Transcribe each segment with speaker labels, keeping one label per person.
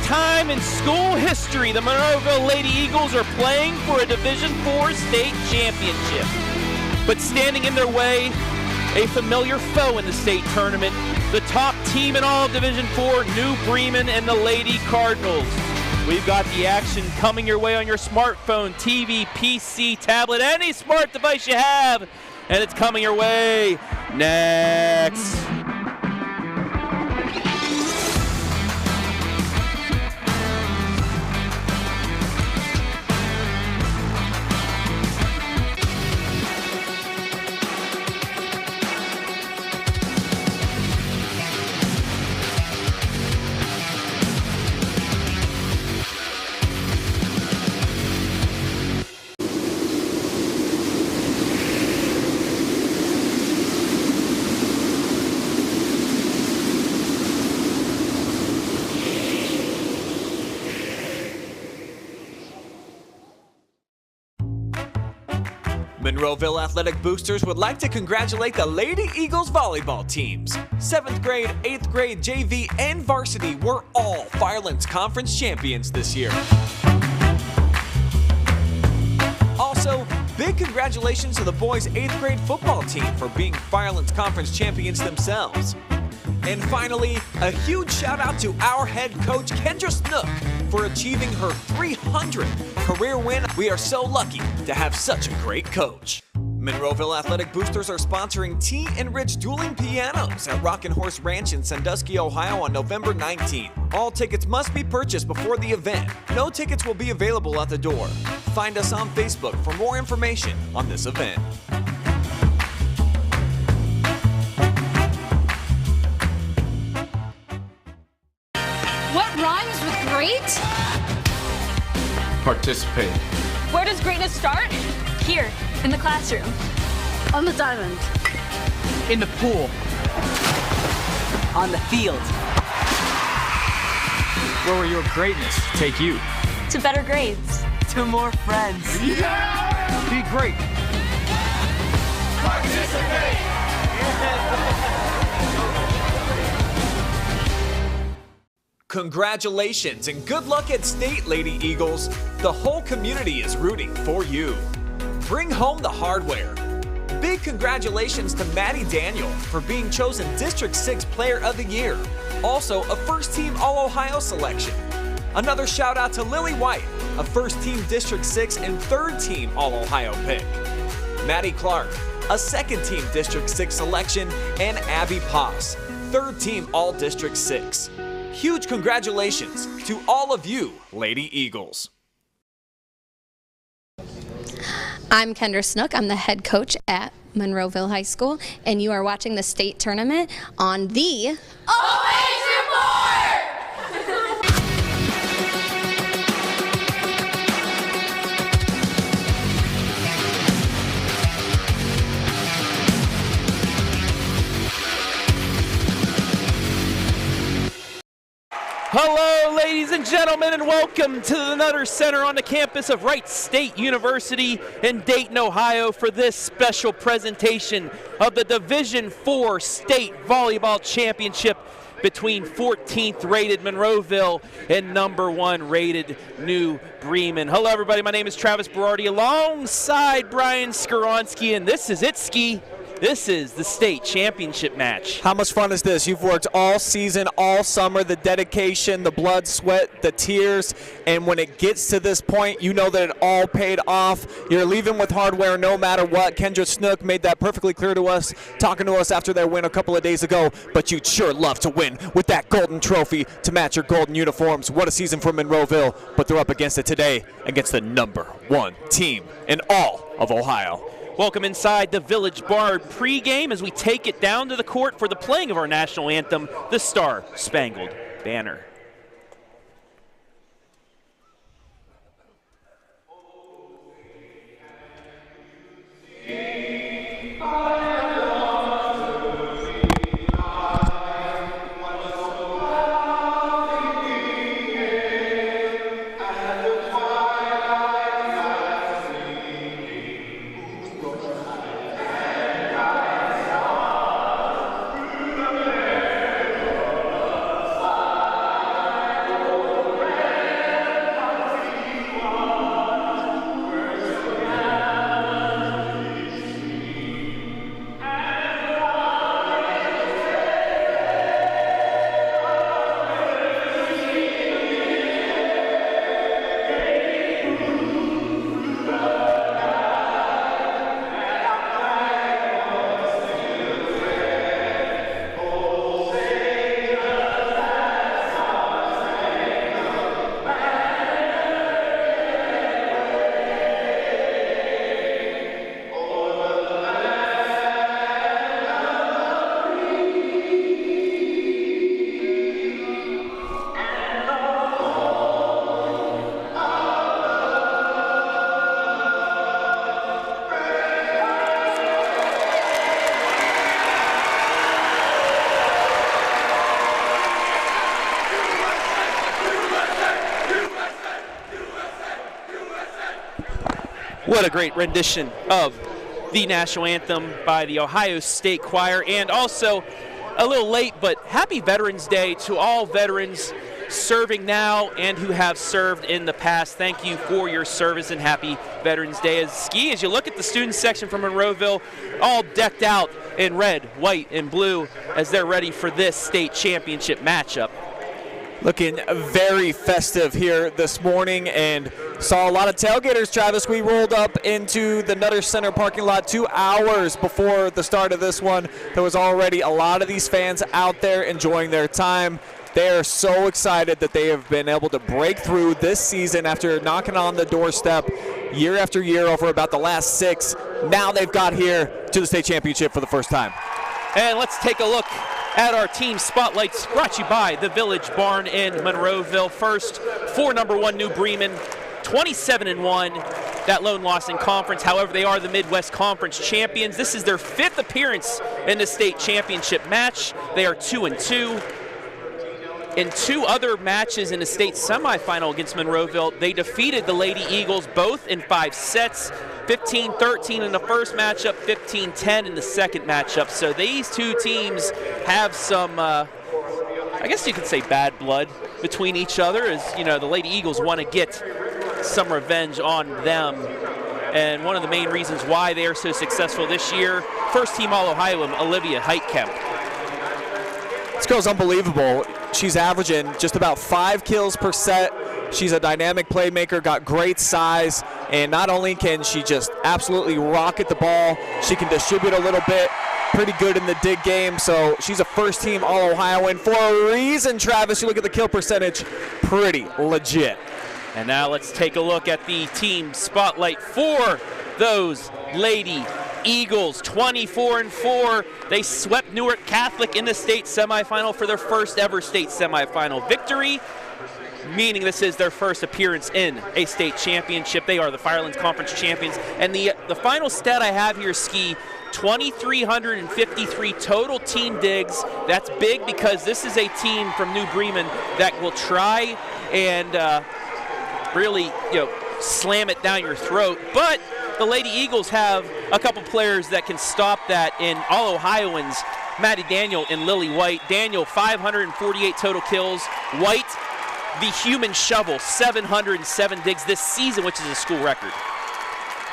Speaker 1: time in school history, the Monroeville Lady Eagles are playing for a Division IV state championship. But standing in their way, a familiar foe in the state tournament, the top team in all of Division IV, New Bremen and the Lady Cardinals. We've got the action coming your way on your smartphone, TV, PC, tablet, any smart device you have, and it's coming your way next.
Speaker 2: Monroeville Athletic Boosters would like to congratulate the Lady Eagles volleyball teams. 7th grade, 8th grade, JV, and varsity were all Firelands Conference champions this year. Also, big congratulations to the boys' 8th grade football team for being Firelands Conference champions themselves. And finally, a huge shout out to our head coach, Kendra Snook, for achieving her 300th career win. We are so lucky to have such a great coach. Monroeville Athletic Boosters are sponsoring Tea and Rich Dueling Pianos at Rockin' Horse Ranch in Sandusky, Ohio on November 19th. All tickets must be purchased before the event. No tickets will be available at the door. Find us on Facebook for more information on this event.
Speaker 3: What rhymes with great?
Speaker 4: Participate.
Speaker 3: Where does greatness start? Here, in the classroom.
Speaker 5: On the diamond.
Speaker 6: In the pool. On the field.
Speaker 4: Where will your greatness take you?
Speaker 3: To better grades.
Speaker 6: To more friends.
Speaker 4: Yeah! Be great.
Speaker 2: Participate! Congratulations and good luck at state, Lady Eagles. The whole community is rooting for you. Bring home the hardware. Big congratulations to Maddie Daniel for being chosen District 6 Player of the Year. Also, a first-team All-Ohio selection. Another shout out to Lilly White, a first-team District 6 and third-team All-Ohio pick. Maddie Clark, a second-team District 6 selection, and Abby Poss, third-team All-District 6. Huge congratulations to all of you, Lady Eagles.
Speaker 7: I'm Kendra Snook. I'm the head coach at Monroeville High School, and you are watching the state tournament on the
Speaker 3: Always Report!
Speaker 1: Hello, ladies and gentlemen, and welcome to the Nutter Center on the campus of Wright State University in Dayton, Ohio for this special presentation of the Division IV State Volleyball Championship between 14th rated Monroeville and number 1 rated New Bremen. Hello, everybody. My name is Travis Berardi alongside Brian Skoronsky, and this is it, Ski. This is the state championship match.
Speaker 2: How much fun is this? You've worked all season, all summer, the dedication, the blood, sweat, the tears, and when it gets to this point, you know that it all paid off. You're leaving with hardware no matter what. Kendra Snook made that perfectly clear to us, talking to us after their win a couple of days ago, but you'd sure love to win with that golden trophy to match your golden uniforms. What a season for Monroeville, but they're up against it today against the number 1 team in all of Ohio.
Speaker 1: Welcome inside the Village Bar pregame as we take it down to the court for the playing of our national anthem, the Star Spangled Banner. What a great rendition of the national anthem by the Ohio State Choir. And also, a little late, but happy Veterans Day to all veterans serving now and who have served in the past. Thank you for your service and happy Veterans Day. As you look at the student section from Monroeville, all decked out in red, white, and blue as they're ready for this state championship matchup.
Speaker 8: Looking very festive here this morning, and saw a lot of tailgaters, Travis. We rolled up into the Nutter Center parking lot 2 hours before the start of this one. There was already a lot of these fans out there enjoying their time. They are so excited that they have been able to break through this season after knocking on the doorstep year after year over about the last 6. Now they've got here to the state championship for the first time.
Speaker 1: And let's take a look at our team spotlights, brought to you by the Village Barn in Monroeville. First, for number 1 New Bremen, 27-1. That lone loss in conference. However, they are the Midwest Conference champions. This is their 5th appearance in the state championship match. They are 2-2. In 2 other matches in the state semifinal against Monroeville, they defeated the Lady Eagles both in 5 sets. 15-13 in the first matchup, 15-10 in the second matchup. So these 2 teams have some, I guess you could say, bad blood between each other, as you know the Lady Eagles want to get some revenge on them. And one of the main reasons why they are so successful this year, first team All-Ohioan, Olivia Heitkamp.
Speaker 8: This girl's unbelievable. She's averaging just about 5 kills per set. She's a dynamic playmaker, got great size, and not only can she just absolutely rocket the ball, she can distribute a little bit, pretty good in the dig game, so she's a first-team All-Ohioan for a reason, Travis. You look at the kill percentage, pretty legit.
Speaker 1: And now let's take a look at the team spotlight for those Lady Eagles, 24-4. They swept Newark Catholic in the state semifinal for their first ever state semifinal victory, meaning this is their first appearance in a state championship. They are the Firelands Conference champions. And the final stat I have here, Ski, 2,353 total team digs. That's big because this is a team from New Bremen that will try and really, slam it down your throat. But the Lady Eagles have a couple players that can stop that in All-Ohioans, Maddie Daniel and Lilly White. Daniel, 548 total kills. White, the human shovel, 707 digs this season, which is a school record.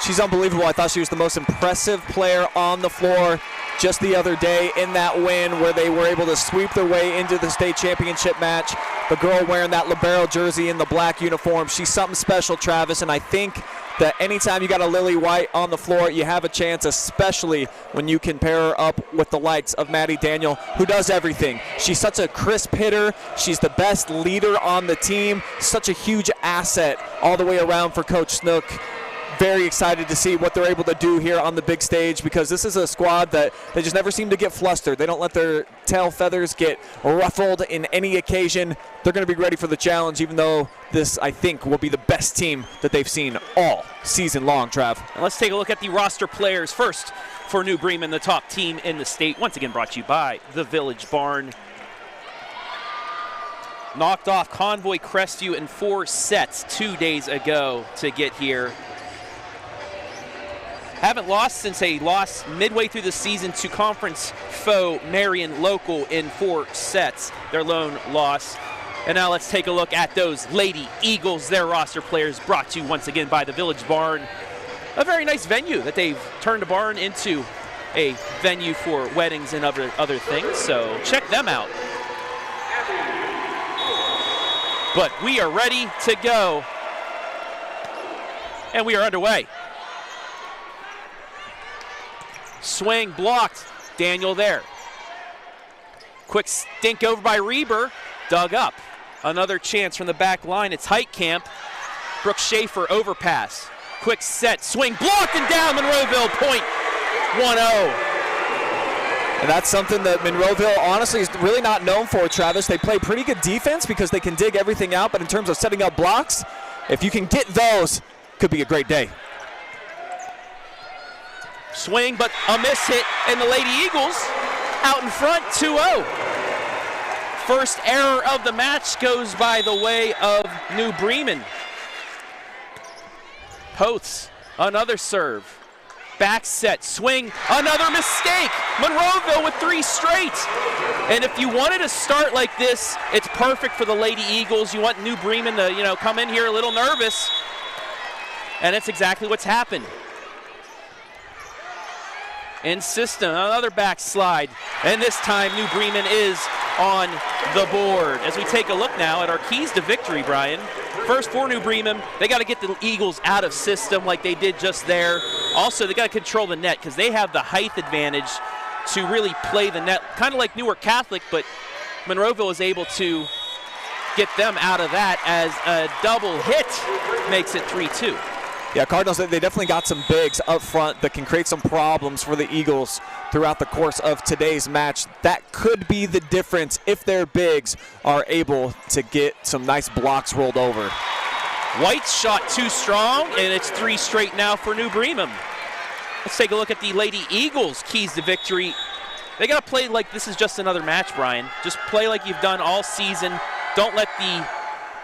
Speaker 8: She's unbelievable. I thought she was the most impressive player on the floor just the other day in that win where they were able to sweep their way into the state championship match. The girl wearing that libero jersey in the black uniform, she's something special, Travis, and I think that anytime you got a Lilly White on the floor, you have a chance, especially when you can pair her up with the likes of Maddie Daniel, who does everything. She's such a crisp hitter. She's the best leader on the team. Such a huge asset all the way around for Coach Snook. Very excited to see what they're able to do here on the big stage, because this is a squad that they just never seem to get flustered. They don't let their tail feathers get ruffled in any occasion. They're going to be ready for the challenge, even though this, I think, will be the best team that they've seen all season long, Trav.
Speaker 1: And let's take a look at the roster players. First, for New Bremen, the top team in the state. Once again, brought to you by the Village Barn. Knocked off Convoy Crestview in 4 sets 2 days ago to get here. Haven't lost since a loss midway through the season to conference foe Marion Local in 4 sets, their lone loss. And now let's take a look at those Lady Eagles, their roster players, brought to you once again by the Village Barn. A very nice venue that they've turned a barn into a venue for weddings and other things, so check them out. But we are ready to go, and we are underway. Swing blocked. Daniel there. Quick stink over by Reber. Dug up. Another chance from the back line. It's Heitkamp. Brooke Schaefer overpass. Quick set. Swing blocked and down. Monroeville point 1-0.
Speaker 8: And that's something that Monroeville honestly is really not known for, Travis. They play pretty good defense because they can dig everything out, but in terms of setting up blocks, if you can get those, could be a great day.
Speaker 1: Swing, but a miss hit, and the Lady Eagles out in front, 2-0. First error of the match goes by the way of New Bremen. Poths Another serve. Back set, swing, another mistake. Monroeville with 3 straight. And if you wanted to start like this, it's perfect for the Lady Eagles. You want New Bremen to, come in here a little nervous. And that's exactly what's happened. In system, another backslide. And this time, New Bremen is on the board. As we take a look now at our keys to victory, Brian. First for New Bremen, they got to get the Eagles out of system like they did just there. Also, they got to control the net because they have the height advantage to really play the net, kind of like Newark Catholic, but Monroeville is able to get them out of that as a double hit makes it 3-2.
Speaker 8: Yeah, Cardinals, they definitely got some bigs up front that can create some problems for the Eagles throughout the course of today's match. That could be the difference if their bigs are able to get some nice blocks rolled over.
Speaker 1: White's shot too strong, and it's 3 straight now for New Bremen. Let's take a look at the Lady Eagles' keys to victory. They got to play like this is just another match, Brian. Just play like you've done all season. Don't let the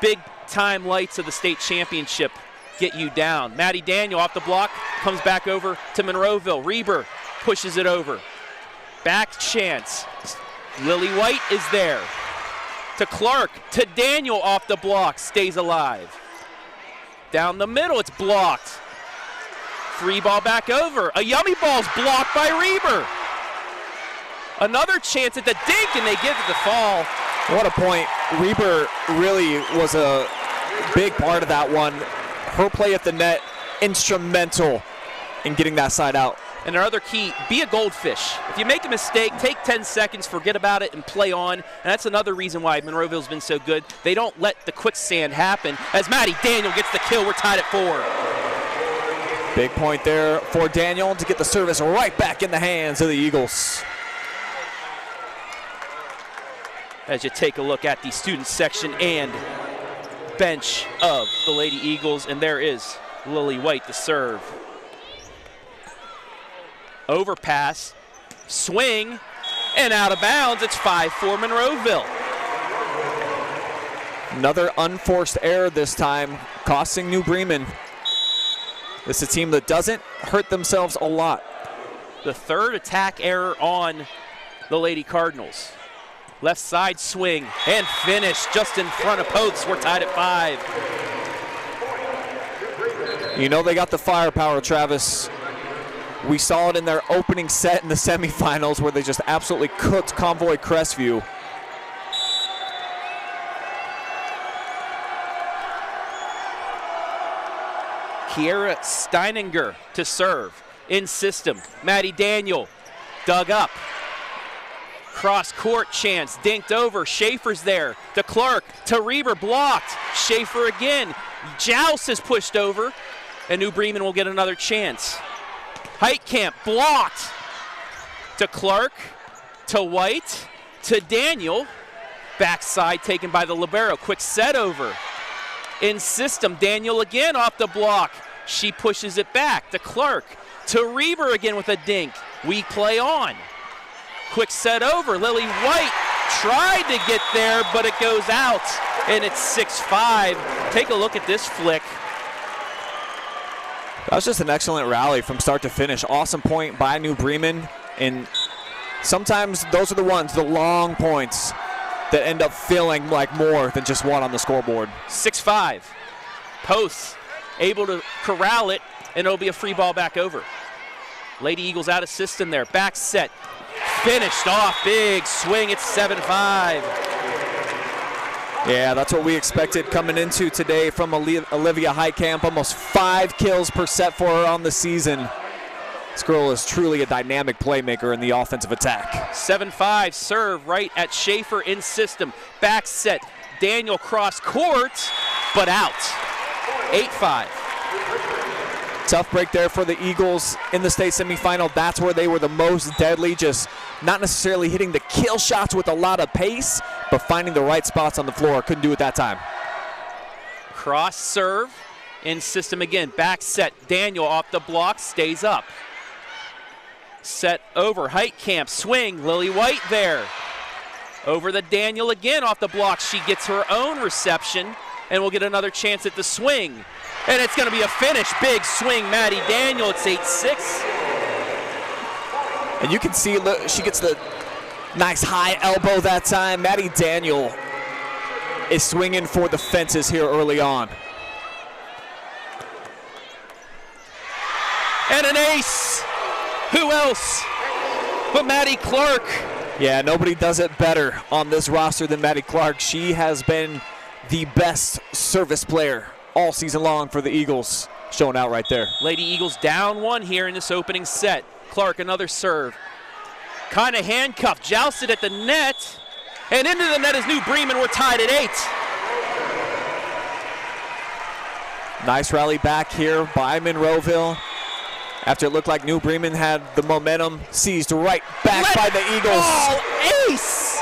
Speaker 1: big-time lights of the state championship get you down. Maddie Daniel off the block, comes back over to Monroeville. Reber pushes it over. Back chance. Lilly White is there. To Clark, to Daniel off the block, stays alive. Down the middle, it's blocked. Free ball back over. A yummy ball's blocked by Reber. Another chance at the dink, and they give it the fall.
Speaker 8: What a point. Reber really was a big part of that one. Her play at the net, instrumental in getting that side out.
Speaker 1: And our other key, be a goldfish. If you make a mistake, take 10 seconds, forget about it, and play on. And that's another reason why Monroeville's been so good. They don't let the quicksand happen. As Maddie Daniel gets the kill, we're tied at 4.
Speaker 8: Big point there for Daniel to get the service right back in the hands of the Eagles.
Speaker 1: As you take a look at the student section and bench of the Lady Eagles, and there is Lilly White to serve. Overpass, swing, and out of bounds. It's 5-4 Monroeville.
Speaker 8: Another unforced error this time, costing New Bremen. This is a team that doesn't hurt themselves a lot.
Speaker 1: The third attack error on the Lady Cardinals. Left side swing and finish just in front of posts. We're tied at 5.
Speaker 8: You know they got the firepower, Travis. We saw it in their opening set in the semifinals where they just absolutely cooked Convoy Crestview.
Speaker 1: Kiera Steininger to serve. In system, Maddie Daniel dug up. Cross court chance, dinked over. Schaefer's there. To Clark, to Reber, blocked. Schaefer again. Joust is pushed over, and New Bremen will get another chance. Heitkamp blocked. To Clark, to White, to Daniel. Backside taken by the libero. Quick set over. In system, Daniel again off the block. She pushes it back to Clark. To Reber again with a dink. We play on. Quick set over. Lilly White tried to get there, but it goes out, and it's 6-5. Take a look at this flick.
Speaker 8: That was just an excellent rally from start to finish. Awesome point by New Bremen, and sometimes those are the ones, the long points, that end up feeling like more than just one on the scoreboard.
Speaker 1: 6-5. Posts able to corral it, and it'll be a free ball back over. Lady Eagles out of system there. Back set. Finished off. Big swing. It's 7-5.
Speaker 8: Yeah, that's what we expected coming into today from Olivia Heitkamp. Almost 5 kills per set for her on the season. This girl is truly a dynamic playmaker in the offensive attack.
Speaker 1: 7-5 serve right at Schaefer in system. Back set. Daniel cross court, but out. 8-5.
Speaker 8: Tough break there for the Eagles in the state semifinal. That's where they were the most deadly, just not necessarily hitting the kill shots with a lot of pace, but finding the right spots on the floor. Couldn't do it that time.
Speaker 1: Cross serve in system again. Back set. Daniel off the block, stays up. Set over. Heitkamp swing. Lilly White there. Over the Daniel again off the block. She gets her own reception, and we'll get another chance at the swing. And it's going to be a finish. Big swing, Maddie Daniel. It's 8-6.
Speaker 8: And you can see she gets the nice high elbow that time. Maddie Daniel is swinging for the fences here early on.
Speaker 1: And an ace. Who else but Maddie Clark?
Speaker 8: Yeah, nobody does it better on this roster than Maddie Clark. She has been the best service player all season long for the Eagles, showing out right there.
Speaker 1: Lady Eagles down 1 here in this opening set. Clark, another serve. Kind of handcuffed, jousted at the net, and into the net is New Bremen. We're tied at 8.
Speaker 8: Nice rally back here by Monroeville. After it looked like New Bremen had the momentum, seized right back by the Eagles.
Speaker 1: Oh, ace!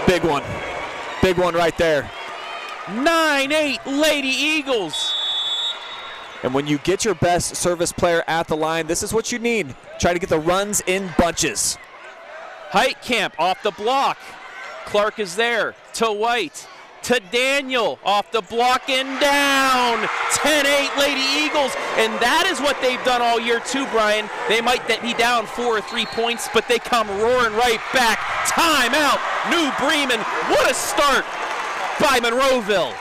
Speaker 8: Big one. Big one right there.
Speaker 1: 9-8 Lady Eagles.
Speaker 8: And when you get your best service player at the line, this is what you need. Try to get the runs in bunches.
Speaker 1: Heitkamp off the block. Clark is there to White. To Daniel, off the block and down. 10-8 Lady Eagles, and that is what they've done all year too, Brian. They might be down 4 or 3 points, but they come roaring right back. Timeout, New Bremen. What a start by Monroeville.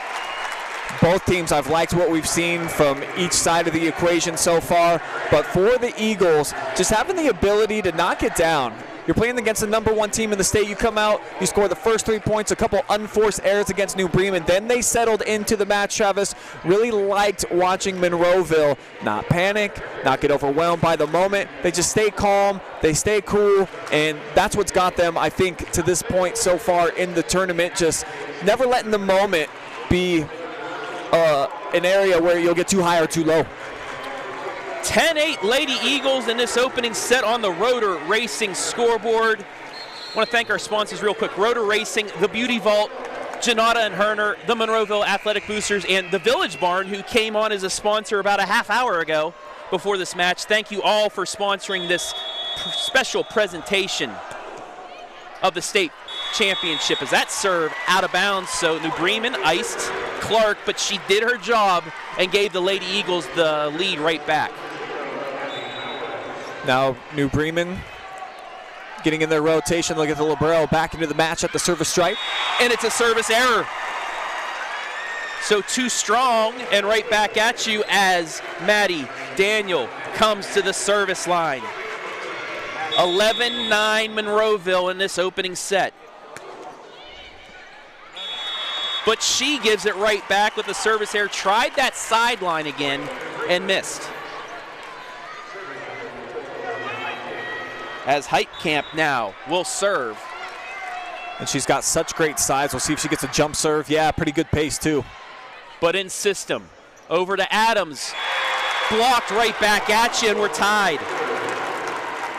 Speaker 8: Both teams, I've liked what we've seen from each side of the equation so far, but for the Eagles, just having the ability to knock it down. You're playing against the #1 team in the state. You come out, you score the first 3 points, a couple unforced errors against New Bremen. Then they settled into the match, Travis. Really liked watching Monroeville not panic, not get overwhelmed by the moment. They just stay calm, they stay cool, and that's what's got them, I think, to this point so far in the tournament. Just never letting the moment be an area where you'll get too high or too low.
Speaker 1: 10-8 Lady Eagles in this opening set on the Roeder Racing scoreboard. I want to thank our sponsors real quick. Roeder Racing, the Beauty Vault, Janotta Herner, the Monroeville Athletic Boosters, and the Village Barn, who came on as a sponsor about a half hour ago before this match. Thank you all for sponsoring this special presentation of the state championship. As that serve out of bounds, so New Bremen iced Clark, but she did her job and gave the Lady Eagles the lead right back.
Speaker 8: Now New Bremen getting in their rotation. Look at the libero back into the match at the service stripe.
Speaker 1: And it's a service error. So too strong, and right back at you as Maddie Daniel comes to the service line. 11-9 Monroeville in this opening set. But she gives it right back with the service error. Tried that sideline again and missed. As Heitkamp now will serve.
Speaker 8: And she's got such great size. We'll see if she gets a jump serve. Yeah, pretty good pace too.
Speaker 1: But in system, over to Adams. Blocked right back at you, and we're tied.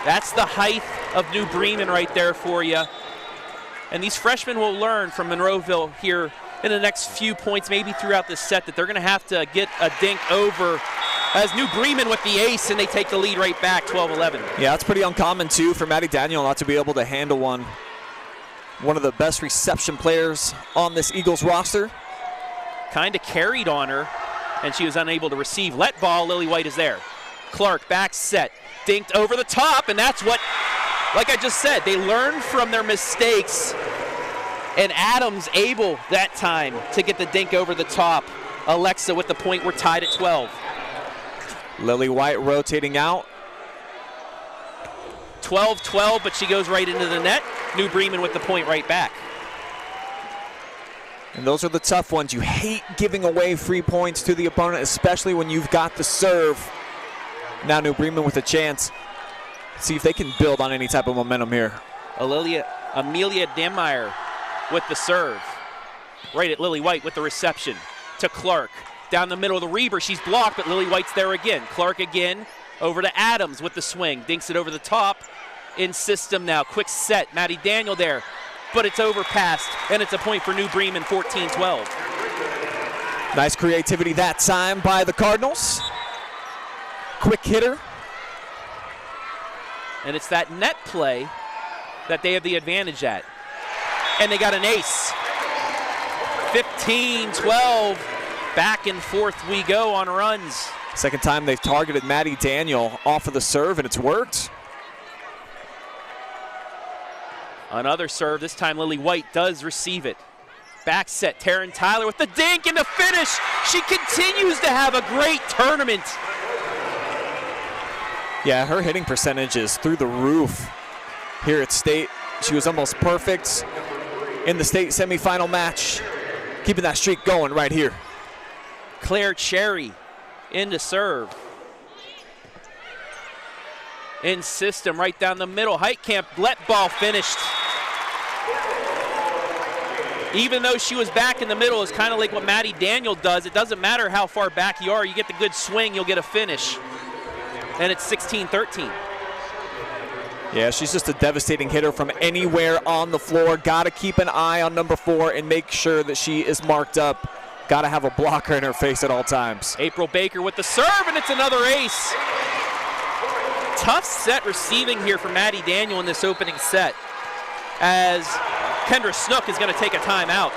Speaker 1: That's the height of New Bremen right there for you. And these freshmen will learn from Monroeville here in the next few points, maybe throughout this set, that they're going to have to get a dink over as New Bremen with the ace, and they take the lead right back, 12-11.
Speaker 8: Yeah, that's pretty uncommon too for Maddie Daniel not to be able to handle one. One of the best reception players on this Eagles roster.
Speaker 1: Kind of carried on her, and she was unable to receive. Let ball, Lily White is there. Clark back set, dinked over the top, and that's what, like I just said, they learn from their mistakes. And Adams able that time to get the dink over the top. Alexa with the point, we're tied at 12.
Speaker 8: Lily White rotating out.
Speaker 1: 12-12, but she goes right into the net. New Bremen with the point right back.
Speaker 8: And those are the tough ones. You hate giving away free points to the opponent, especially when you've got the serve. Now New Bremen with a chance. See if they can build on any type of momentum here.
Speaker 1: Amelia Demeyer with the serve. Right at Lily White with the reception to Clark. Down the middle of the reber, she's blocked, but Lily White's there again. Clark again, over to Adams with the swing. Dinks it over the top. In system now, quick set. Maddie Daniel there, but it's overpassed, and it's a point for New Bremen, 14-12.
Speaker 8: Nice creativity that time by the Cardinals. Quick hitter.
Speaker 1: And it's that net play that they have the advantage at. And they got an ace. 15-12 Back and forth we go on runs.
Speaker 8: Second time they've targeted Maddie Daniel off of the serve, and it's worked.
Speaker 1: Another serve. This time Lily White does receive it. Back set, Taryn Tyler with the dink and the finish. She continues to have a great tournament.
Speaker 8: Yeah, her hitting percentage is through the roof here at state. She was almost perfect in the state semifinal match. Keeping that streak going right here.
Speaker 1: Claire Cherry into serve. In system, right down the middle. Heitkamp, let ball finished. Even though she was back in the middle, it's kind of like what Maddie Daniel does. It doesn't matter how far back you are. You get the good swing, you'll get a finish. And it's 16-13.
Speaker 8: Yeah, she's just a devastating hitter from anywhere on the floor. Got to keep an eye on number 4 and make sure that she is marked up. Got to have a blocker in her face at all times.
Speaker 1: April Baker with the serve, and it's another ace. Tough set receiving here for Maddie Daniel in this opening set, as Kendra Snook is going to take a timeout.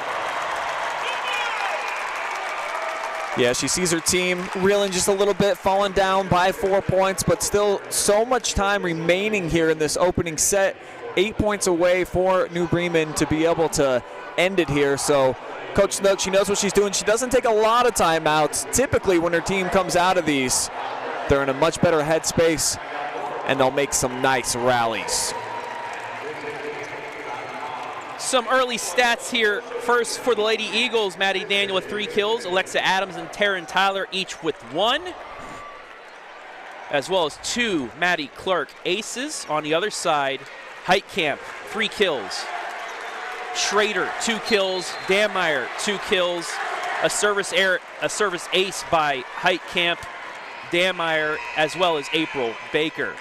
Speaker 8: Yeah, she sees her team reeling just a little bit, falling down by 4 points, but still so much time remaining here in this opening set. 8 points away for New Bremen to be able to end it here. So Coach Snook, she knows what she's doing. She doesn't take a lot of timeouts. Typically when her team comes out of these, they're in a much better headspace and they'll make some nice rallies.
Speaker 1: Some early stats here. First for the Lady Eagles, Maddie Daniel with 3 kills, Alexa Adams and Taryn Tyler each with 1, as well as 2 Maddie Clark aces. On the other side, Heitkamp, 3 kills. Schrader, 2 kills. Dameyer, 2 kills. A service ace by Heitkamp, Dameyer, as well as April Baker.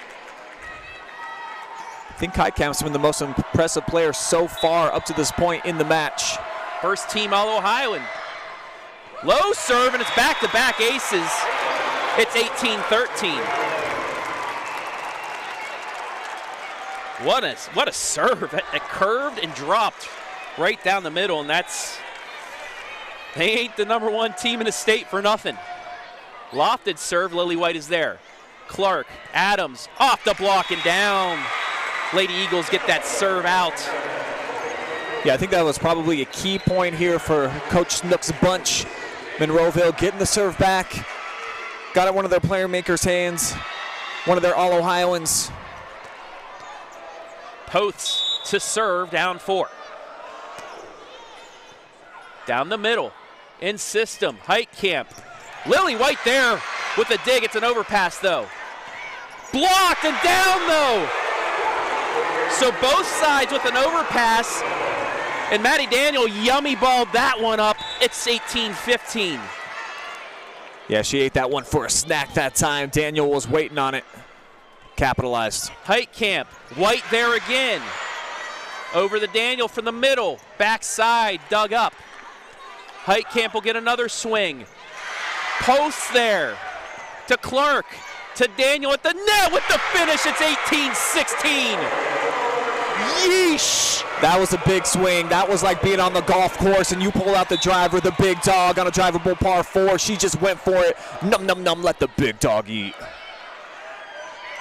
Speaker 8: I think Heitkamp's been the most impressive player so far up to this point in the match.
Speaker 1: First team All-Ohioan. Low serve, and it's back-to-back aces. It's 18-13. What a serve. It curved and dropped right down the middle, and they ain't the number 1 team in the state for nothing. Lofted serve, Lily White is there. Clark, Adams, off the block and down. Lady Eagles get that serve out.
Speaker 8: Yeah, I think that was probably a key point here for Coach Snook's bunch. Monroeville getting the serve back. Got it one of their player makers' hands. One of their All-Ohioans.
Speaker 1: Posts to serve, down 4. Down the middle, in system, Heitkamp. Lily White there with the dig. It's an overpass though. Blocked and down though. So both sides with an overpass, and Maddie Daniel yummy balled that one up. It's 18-15.
Speaker 8: Yeah, she ate that one for a snack that time. Daniel was waiting on it. Capitalized.
Speaker 1: Heitkamp, White there again. Over the Daniel from the middle, backside, dug up. Heitkamp will get another swing. Post there to Clark, to Daniel at the net with the finish. It's 18-16. Yeesh.
Speaker 8: That was a big swing. That was like being on the golf course and you pull out the driver, the big dog on a drivable par 4. She just went for it. Num, num, num, let the big dog eat.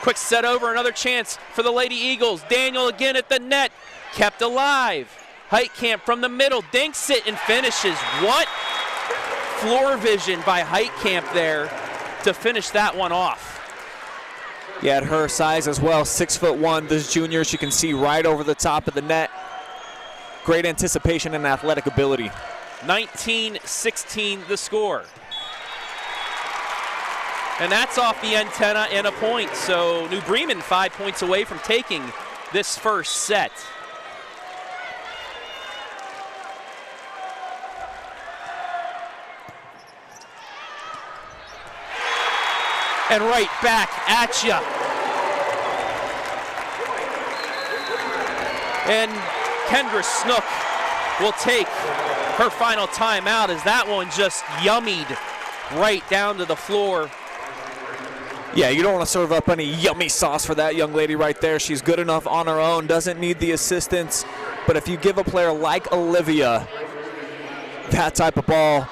Speaker 1: Quick set over, another chance for the Lady Eagles. Daniel again at the net, kept alive. Heitkamp from the middle, dinks it and finishes. What floor vision by Heitkamp there to finish that one off.
Speaker 8: Yeah, at her size as well, 6'1", this junior, she can see right over the top of the net. Great anticipation and athletic ability.
Speaker 1: 19-16 the score. And that's off the antenna and a point. So New Bremen 5 points away from taking this first set. And right back at ya. And Kendra Snook will take her final timeout as that one just yummied right down to the floor.
Speaker 8: Yeah, you don't want to serve up any yummy sauce for that young lady right there. She's good enough on her own, doesn't need the assistance. But if you give a player like Olivia that type of ball,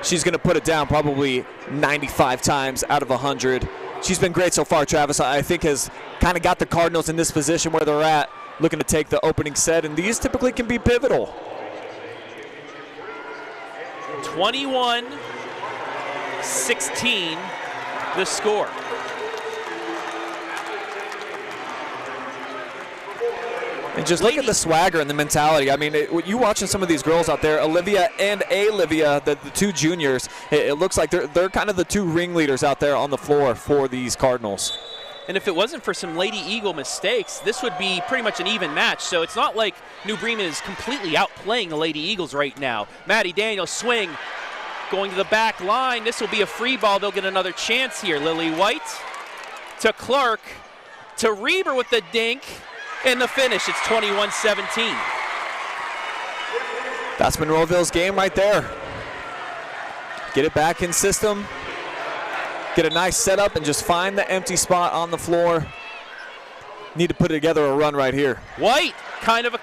Speaker 8: she's going to put it down probably 95 times out of 100. She's been great so far, Travis. I think has kind of got the Cardinals in this position where they're at, looking to take the opening set, and these typically can be pivotal.
Speaker 1: 21-16 the score.
Speaker 8: And just look at the swagger and the mentality. I mean, you watching some of these girls out there, Olivia and Olivia, the two juniors, it looks like they're kind of the two ringleaders out there on the floor for these Cardinals.
Speaker 1: And if it wasn't for some Lady Eagle mistakes, this would be pretty much an even match. So it's not like New Bremen is completely outplaying the Lady Eagles right now. Maddie Daniel swing, going to the back line. This will be a free ball. They'll get another chance here. Lily White to Clark to Reber with the dink. And the finish, it's 21-17.
Speaker 8: That's Monroeville's game right there. Get it back in system, get a nice setup, and just find the empty spot on the floor. Need to put together a run right here.
Speaker 1: White, kind of a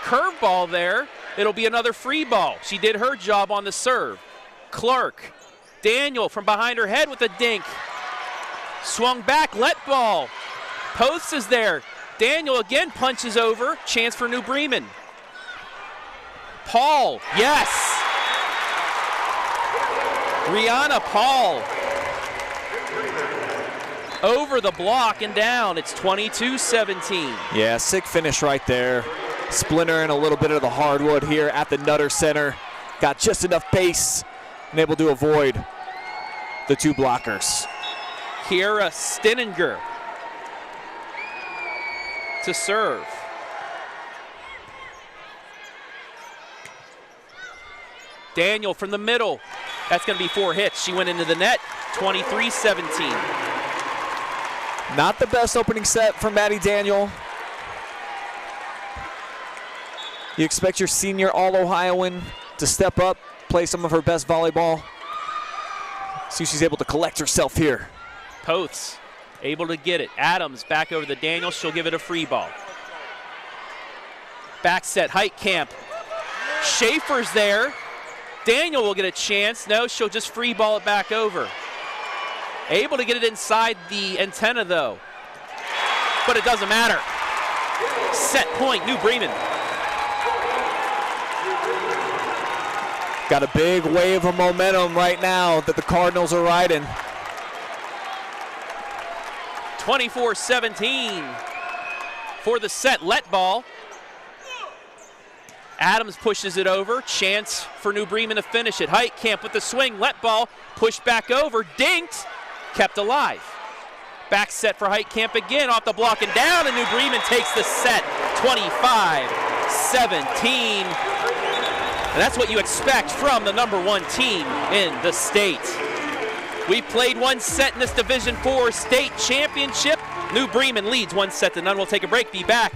Speaker 1: curveball there. It'll be another free ball. She did her job on the serve. Clark, Daniel from behind her head with a dink. Swung back, let ball. Post is there. Daniel again punches over. Chance for New Bremen. Paul, yes. Rihanna Paul. Over the block and down. It's 22-17.
Speaker 8: Yeah, sick finish right there. Splintering a little bit of the hardwood here at the Nutter Center. Got just enough pace and able to avoid the two blockers.
Speaker 1: Kiera Stininger to serve. Daniel from the middle. That's going to be 4 hits. She went into the net. 23-17.
Speaker 8: Not the best opening set from Maddie Daniel. You expect your senior All-Ohioan to step up, play some of her best volleyball. See if she's able to collect herself here.
Speaker 1: Poths able to get it. Adams back over the Daniel. She'll give it a free ball. Back set, Heitkamp. Schaefer's there. Daniel will get a chance. No, she'll just free ball it back over. Able to get it inside the antenna though. But it doesn't matter. Set point, New Bremen.
Speaker 8: Got a big wave of momentum right now that the Cardinals are riding.
Speaker 1: 24-17 for the set. Let ball. Adams pushes it over. Chance for New Bremen to finish it. Heitkamp with the swing. Let ball. Pushed back over. Dinked. Kept alive. Back set for Heitkamp again. Off the block and down. And New Bremen takes the set. 25-17. And that's what you expect from the #1 team in the state. We played one set in this Division IV state championship. New Bremen leads 1-0. We'll take a break. Be back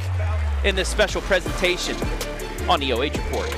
Speaker 1: in this special presentation on EOH Report.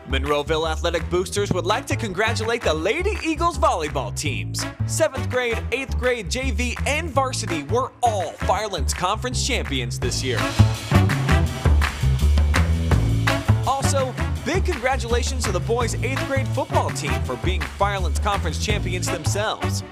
Speaker 2: Monroeville Athletic Boosters would like to congratulate the Lady Eagles volleyball teams. 7th grade, 8th grade, JV, and varsity were all Firelands Conference champions this year. Also, big congratulations to the boys' 8th grade football team for being Firelands Conference champions themselves.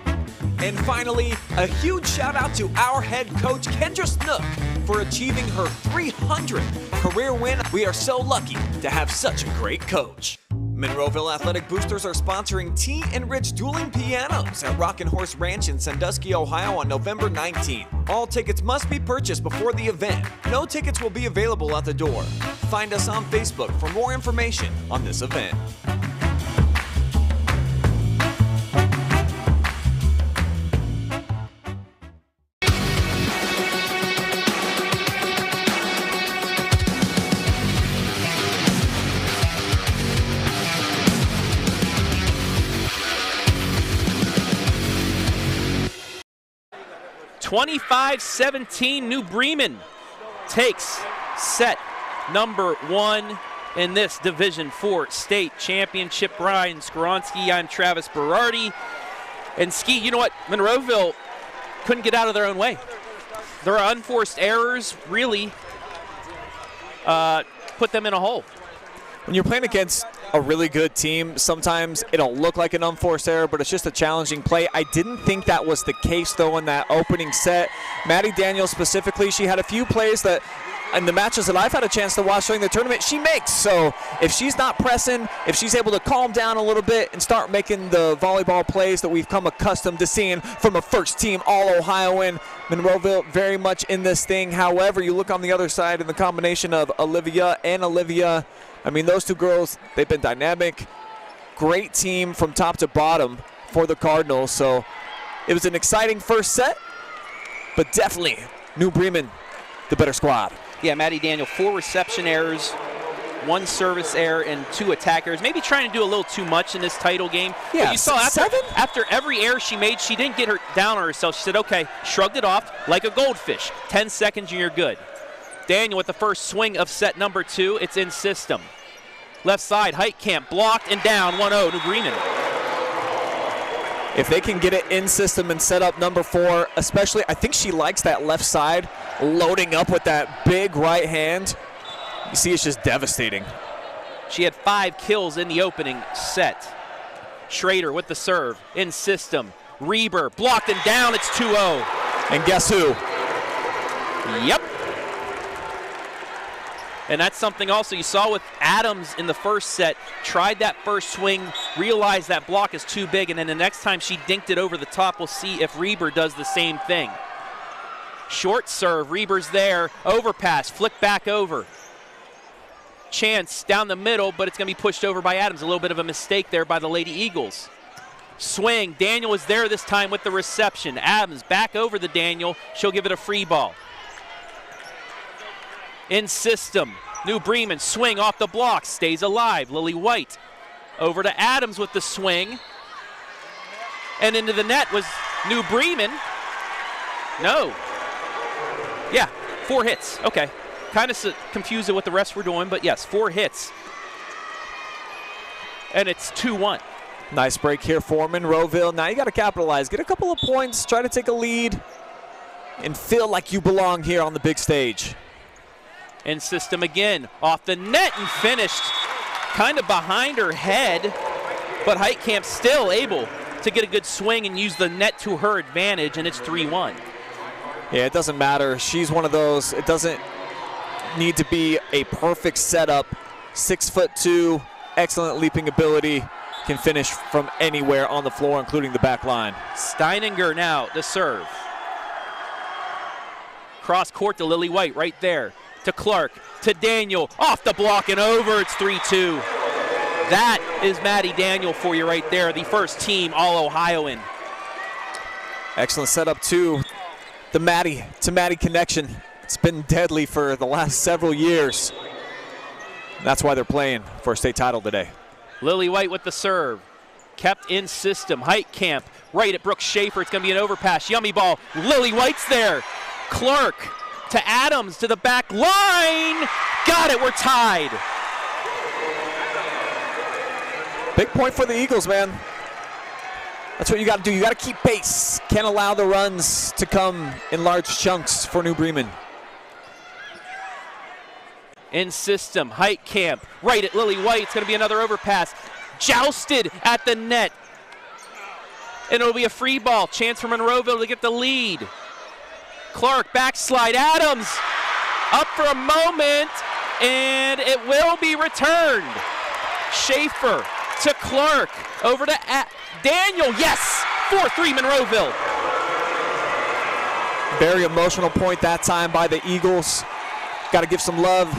Speaker 2: And finally, a huge shout out to our head coach, Kendra Snook, for achieving her 300th career win. We are so lucky to have such a great coach. Monroeville Athletic Boosters are sponsoring Tea and Rich Dueling Pianos at Rockin' Horse Ranch in Sandusky, Ohio on November 19th. All tickets must be purchased before the event. No tickets will be available at the door. Find us on Facebook for more information on this event.
Speaker 1: 25-17, New Bremen takes set number 1 in this Division IV state championship. Brian Skoronsky, I'm Travis Berardi. And Ski, you know what? Monroeville couldn't get out of their own way. Their unforced errors really put them in a hole.
Speaker 8: When you're playing against a really good team, sometimes it'll look like an unforced error, but it's just a challenging play. I didn't think that was the case, though, in that opening set. Maddie Daniels specifically, she had a few plays that, in the matches that I've had a chance to watch during the tournament, she makes. So if she's not pressing, if she's able to calm down a little bit and start making the volleyball plays that we've come accustomed to seeing from a first-team All-Ohioan, Monroeville very much in this thing. However, you look on the other side in the combination of Olivia and Olivia. I mean, those two girls, they've been dynamic. Great team from top to bottom for the Cardinals. So it was an exciting first set, but definitely New Bremen, the better squad.
Speaker 1: Yeah, Maddie Daniel, 4 reception errors, 1 service error, and 2 attack errors. Maybe trying to do a little too much in this title game.
Speaker 8: Yeah,
Speaker 1: but you saw after every error she made, she didn't get her down on herself. She said, okay, shrugged it off like a goldfish. 10 seconds and you're good. Daniel with the first swing of set number 2. It's in system. Left side, Heitkamp blocked and down, 1-0, New Bremen.
Speaker 8: If they can get it in system and set up number 4, especially, I think she likes that left side, loading up with that big right hand. You see, it's just devastating.
Speaker 1: She had 5 kills in the opening set. Schrader with the serve, in system. Reber blocked and down, it's 2-0.
Speaker 8: And guess who?
Speaker 1: Yep. And that's something also you saw with Adams in the first set. Tried that first swing, realized that block is too big, and then the next time she dinked it over the top. We'll see if Reber does the same thing. Short serve, Reber's there, overpass, flick back over. Chance down the middle, but it's going to be pushed over by Adams. A little bit of a mistake there by the Lady Eagles. Swing, Daniel is there this time with the reception. Adams back over the Daniel. She'll give it a free ball. In system, New Bremen, swing off the block, stays alive. Lilly White over to Adams with the swing. And into the net was New Bremen. No. Yeah, 4 hits. Okay. Kind of confused at what the refs were doing, but yes, 4 hits. And it's 2-1.
Speaker 8: Nice break here for Monroeville. Now you got to capitalize. Get a couple of points, try to take a lead, and feel like you belong here on the big stage.
Speaker 1: In system again, off the net and finished kind of behind her head, but Heitkamp still able to get a good swing and use the net to her advantage, and it's 3-1.
Speaker 8: Yeah, it doesn't matter. She's one of those, it doesn't need to be a perfect setup. 6'2", excellent leaping ability, can finish from anywhere on the floor, including the back line.
Speaker 1: Steininger now, the serve. Cross court to Lilly White right there. To Clark, to Daniel, off the block and over, it's 3-2. That is Maddie Daniel for you right there, the first team All-Ohioan.
Speaker 8: Excellent setup too. The Maddie to Maddie connection. It's been deadly for the last several years. That's why they're playing for a state title today.
Speaker 1: Lilly White with the serve. Kept in system. Heitkamp right at Brooke Schaefer. It's going to be an overpass. Yummy ball. Lilly White's there. Clark to Adams to the back line. Got it. We're tied.
Speaker 8: Big point for the Eagles, man. That's what you got to do. You got to keep pace. Can't allow the runs to come in large chunks for New Bremen.
Speaker 1: In system, Heitkamp right at Lilly White. It's going to be another overpass. Jousted at the net. And it'll be a free ball. Chance for Monroeville to get the lead. Clark backslide. Adams up for a moment, and it will be returned. Schaefer to Clark. Over to Daniel. Yes! 4-3 Monroeville.
Speaker 8: Very emotional point that time by the Eagles. Got to give some love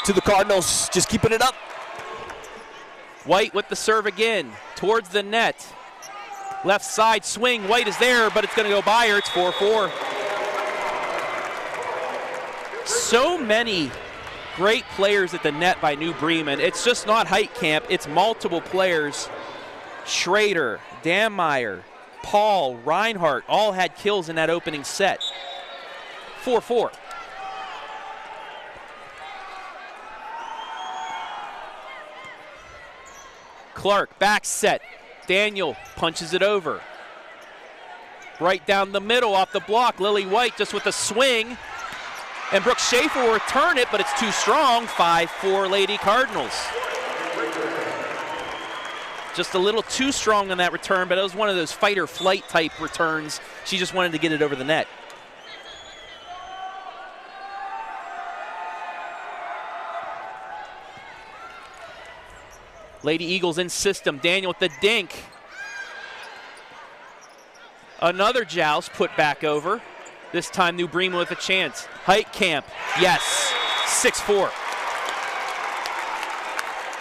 Speaker 8: to the Cardinals. Just keeping it up.
Speaker 1: White with the serve again towards the net. Left side swing. White is there, but it's going to go by her. It's 4-4. So many great players at the net by New Bremen. It's just not Heitkamp. It's multiple players. Schrader, Dammeyer, Paul, Reinhardt all had kills in that opening set. 4-4. Clark, back set. Daniel punches it over. Right down the middle off the block. Lily White just with a swing. And Brooke Schaefer will return it, but it's too strong. 5-4 Lady Cardinals. Just a little too strong on that return, but it was one of those fight or flight type returns. She just wanted to get it over the net. Lady Eagles in system. Daniel with the dink. Another joust put back over. This time New Bremen with a chance. Heitkamp, yes, 6-4.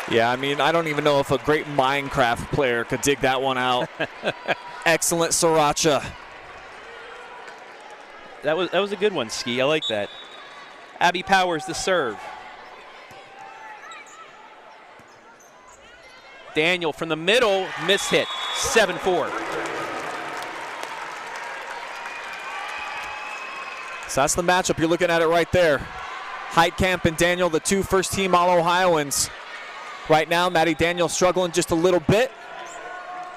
Speaker 8: Yeah, I mean, I don't even know if a great Minecraft player could dig that one out. Excellent sriracha.
Speaker 1: That was a good one, Ski. I like that. Abby Powers the serve. Daniel from the middle, miss hit, 7-4.
Speaker 8: So that's the matchup. You're looking at it right there. Heitkamp and Daniel, the two first-team All-Ohioans. Right now, Maddie Daniel struggling just a little bit.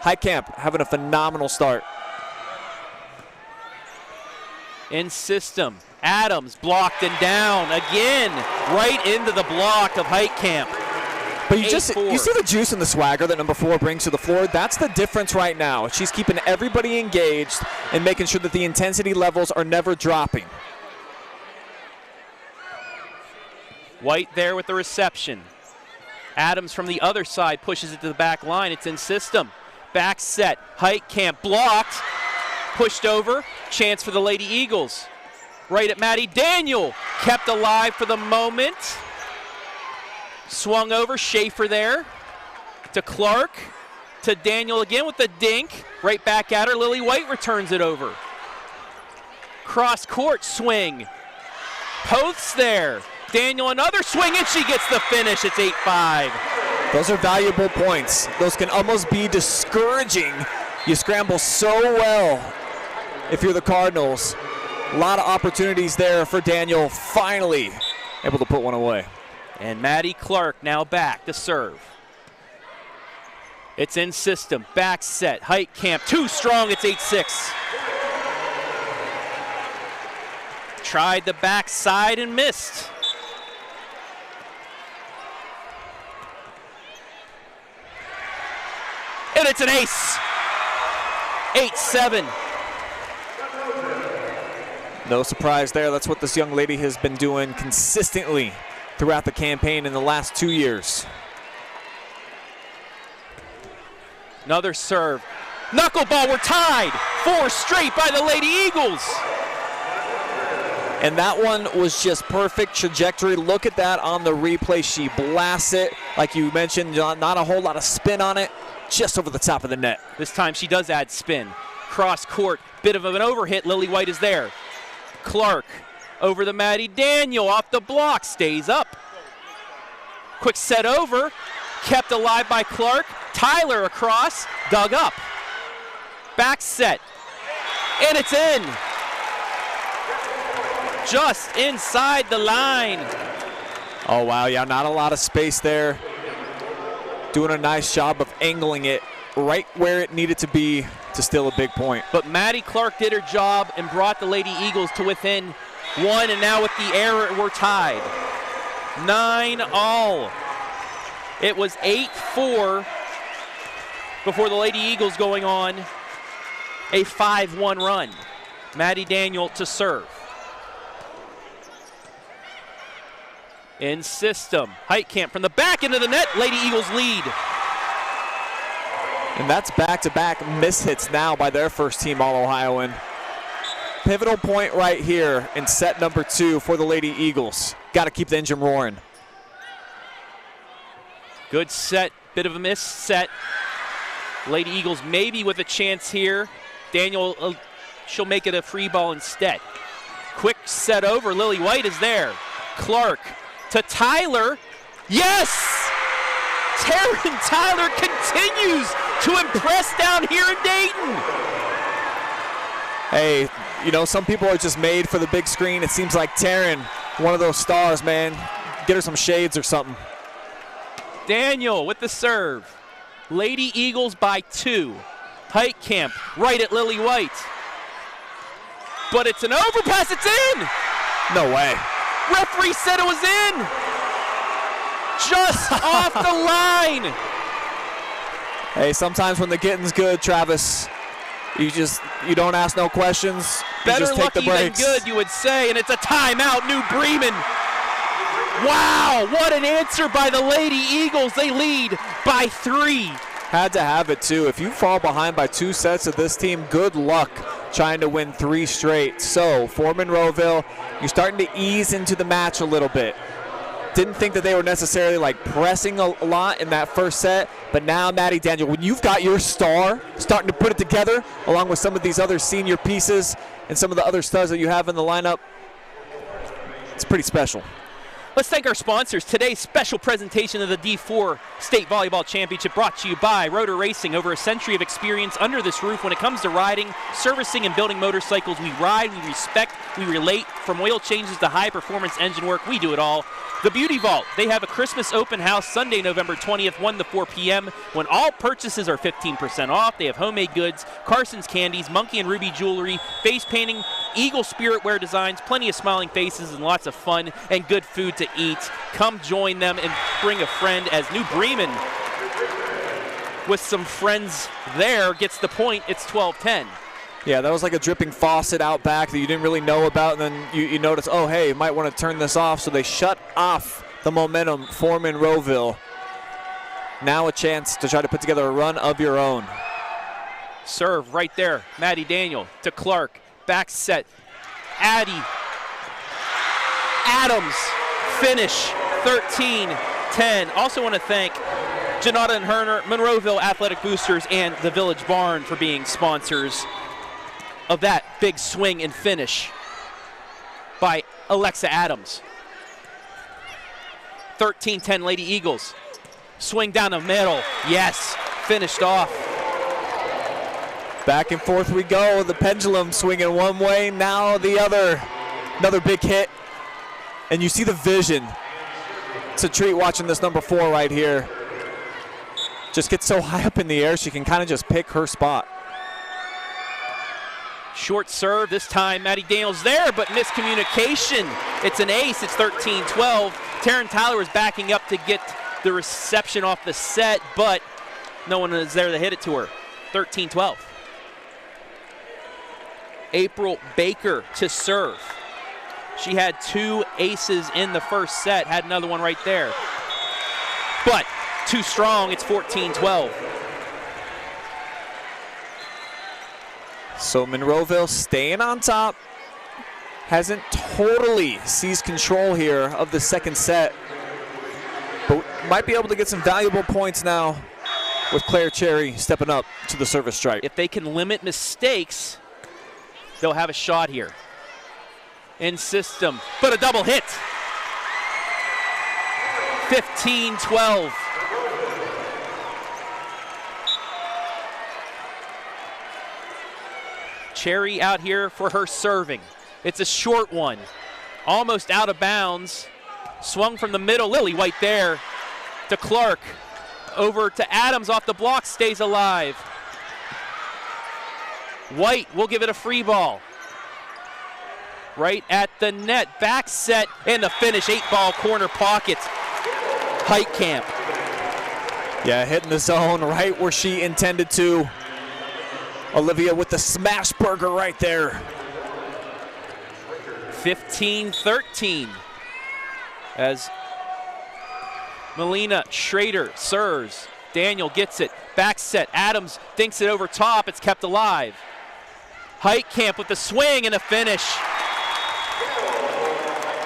Speaker 8: Heitkamp having a phenomenal start.
Speaker 1: In system, Adams blocked and down again, right into the block of Heitkamp.
Speaker 8: But you see the juice and the swagger that number 4 brings to the floor. That's the difference right now. She's keeping everybody engaged and making sure that the intensity levels are never dropping.
Speaker 1: White there with the reception. Adams from the other side pushes it to the back line. It's in system. Back set. Heitkamp blocked. Pushed over. Chance for the Lady Eagles. Right at Maddie Daniel. Kept alive for the moment. Swung over. Schaefer there. To Clark. To Daniel again with the dink. Right back at her. Lily White returns it over. Cross court swing. Posts there. Daniel another swing, and she gets the finish. It's 8-5.
Speaker 8: Those are valuable points. Those can almost be discouraging. You scramble so well if you're the Cardinals. A lot of opportunities there for Daniel, finally able to put one away.
Speaker 1: And Maddie Clark now back to serve. It's in system, back set, Heitkamp, too strong, it's 8-6. Tried the backside and missed. And it's an ace. 8-7.
Speaker 8: No surprise there. That's what this young lady has been doing consistently throughout the campaign in the last 2 years.
Speaker 1: Another serve. Knuckleball, we're tied. 4 straight by the Lady Eagles.
Speaker 8: And that one was just perfect trajectory. Look at that on the replay. She blasts it. Like you mentioned, not a whole lot of spin on it. Just over the top of the net.
Speaker 1: This time she does add spin. Cross court, bit of an overhit. Lily White is there. Clark over the Maddie Daniel off the block, stays up. Quick set over, kept alive by Clark. Tyler across, dug up. Back set, and it's in. Just inside the line.
Speaker 8: Oh, wow, yeah, not a lot of space there. Doing a nice job of angling it right where it needed to be to steal a big point.
Speaker 1: But Maddie Clark did her job and brought the Lady Eagles to within 1, and now with the error, we're tied. 9-all. It was 8-4 before the Lady Eagles going on a 5-1 run. Maddie Daniel to serve. In system, Heitkamp from the back into the net, Lady Eagles lead.
Speaker 8: And that's back-to-back miss hits now by their first-team All-Ohioan. Pivotal point right here in set number 2 for the Lady Eagles. Got to keep the engine roaring.
Speaker 1: Good set, bit of a miss set. Lady Eagles maybe with a chance here. Daniel, she'll make it a free ball instead. Quick set over, Lily White is there. Clark to Tyler, yes! Taryn Tyler continues to impress down here in Dayton.
Speaker 8: Hey, you know, some people are just made for the big screen. It seems like Taryn, one of those stars, man. Get her some shades or something.
Speaker 1: Daniel with the serve. Lady Eagles by 2. Heitkamp right at Lily White. But it's an overpass, it's in!
Speaker 8: No way.
Speaker 1: Referee said it was in! Just off the line!
Speaker 8: Hey, sometimes when the getting's good, Travis, you don't ask no questions.
Speaker 1: Better
Speaker 8: you just take the
Speaker 1: lucky than
Speaker 8: breaks.
Speaker 1: good, you would say, and it's a timeout, New Bremen. Wow, what an answer by the Lady Eagles. They lead by 3.
Speaker 8: Had to have it, too. If you fall behind by 2 sets of this team, good luck trying to win 3 straight. So, for Monroeville, you're starting to ease into the match a little bit. Didn't think that they were necessarily like pressing a lot in that first set, but now, Maddie, Daniel, when you've got your star starting to put it together, along with some of these other senior pieces and some of the other studs that you have in the lineup, it's pretty special.
Speaker 1: Let's thank our sponsors. Today's special presentation of the D4 State Volleyball Championship brought to you by Roeder Racing. Over a century of experience under this roof when it comes to riding, servicing, and building motorcycles. We ride, we respect, we relate. From oil changes to high-performance engine work, we do it all. The Beauty Vault, they have a Christmas open house Sunday, November 20th, 1 to 4 p.m. when all purchases are 15% off. They have homemade goods, Carson's candies, Monkey and Ruby jewelry, face painting, Eagle Spirit wear designs, plenty of smiling faces and lots of fun and good food to eat. Come join them and bring a friend as New Bremen with some friends there gets the point. It's 12-10.
Speaker 8: Yeah, that was like a dripping faucet out back that you didn't really know about, and then you notice, oh, hey, you might want to turn this off. So they shut off the momentum for Monroeville. Now a chance to try to put together a run of your own.
Speaker 1: Serve right there. Maddie Daniel to Clark. Back set. Adams. Finish 13-10. Also want to thank Janotta Herner, Monroeville Athletic Boosters, and the Village Barn for being sponsors of that big swing and finish by Alexa Adams. 13-10 Lady Eagles. Swing down the middle. Yes, finished off.
Speaker 8: Back and forth we go. The pendulum swinging one way, now the other. Another big hit. And you see the vision. It's a treat watching this number 4 right here. Just gets so high up in the air, she can kind of just pick her spot.
Speaker 1: Short serve, this time Maddie Daniels there, but miscommunication. It's an ace, it's 13-12. Taryn Tyler was backing up to get the reception off the set, but no one is there to hit it to her. 13-12. April Baker to serve. She had 2 aces in the first set, had another one right there. But too strong, it's 14-12.
Speaker 8: So Monroeville staying on top. Hasn't totally seized control here of the second set. But might be able to get some valuable points now with Claire Cherry stepping up to the service strike.
Speaker 1: If they can limit mistakes, they'll have a shot here. In system, but a double hit. 15-12. Cherry out here for her serving. It's a short one. Almost out of bounds. Swung from the middle. Lily White there to Clark. Over to Adams off the block. Stays alive. White will give it a free ball. Right at the net. Back set and the finish. 8-ball corner pocket. Heitkamp.
Speaker 8: Yeah, hitting the zone right where she intended to. Olivia with the smash burger right there.
Speaker 1: 15-13 as Melina Schrader serves. Daniel gets it. Back set. Adams dinks it over top. It's kept alive. Heitkamp with the swing and a finish.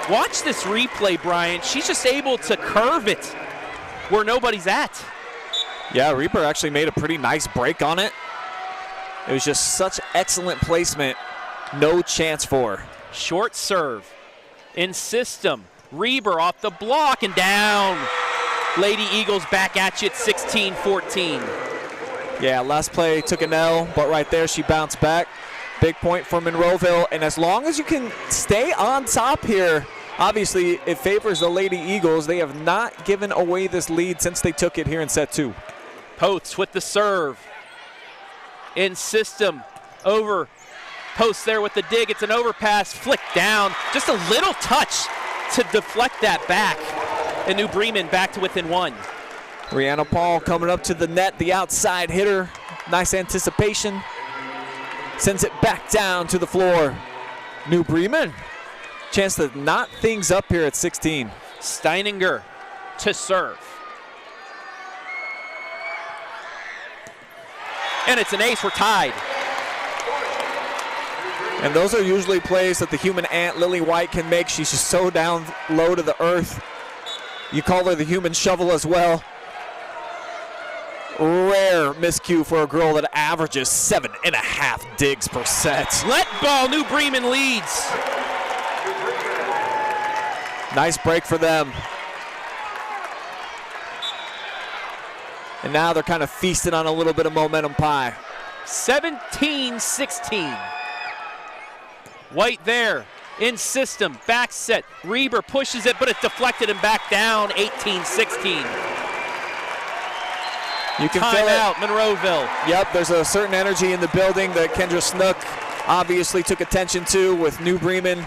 Speaker 1: Watch this replay, Brian. She's just able to curve it where nobody's at.
Speaker 8: Yeah, Reaper actually made a pretty nice break on it. It was just such excellent placement. No chance for her.
Speaker 1: Short serve. In system. Reber off the block and down. Lady Eagles back at you at 16-14.
Speaker 8: Yeah, last play took an L, but right there she bounced back. Big point for Monroeville, and as long as you can stay on top here, obviously it favors the Lady Eagles. They have not given away this lead since they took it here in set 2.
Speaker 1: Posts with the serve. In system, over. Post there with the dig. It's an overpass, flicked down. Just a little touch to deflect that back. And New Bremen back to within 1.
Speaker 8: Brianna Paul coming up to the net, the outside hitter. Nice anticipation. Sends it back down to the floor. New Bremen. Chance to knot things up here at 16.
Speaker 1: Steininger to serve. And it's an ace, we're tied.
Speaker 8: And those are usually plays that the human ant, Lily White, can make. She's just so down low to the earth. You call her the human shovel as well. Rare miscue for a girl that averages 7.5 digs per set.
Speaker 1: Let ball, New Bremen leads.
Speaker 8: Nice break for them. And now they're kind of feasting on a little bit of momentum pie.
Speaker 1: 17-16. White there, in system, back set. Reber pushes it, but it's deflected and back down, 18-16.
Speaker 8: You can feel
Speaker 1: Timeout,
Speaker 8: it.
Speaker 1: Monroeville.
Speaker 8: Yep, there's a certain energy in the building that Kendra Snook obviously took attention to with New Bremen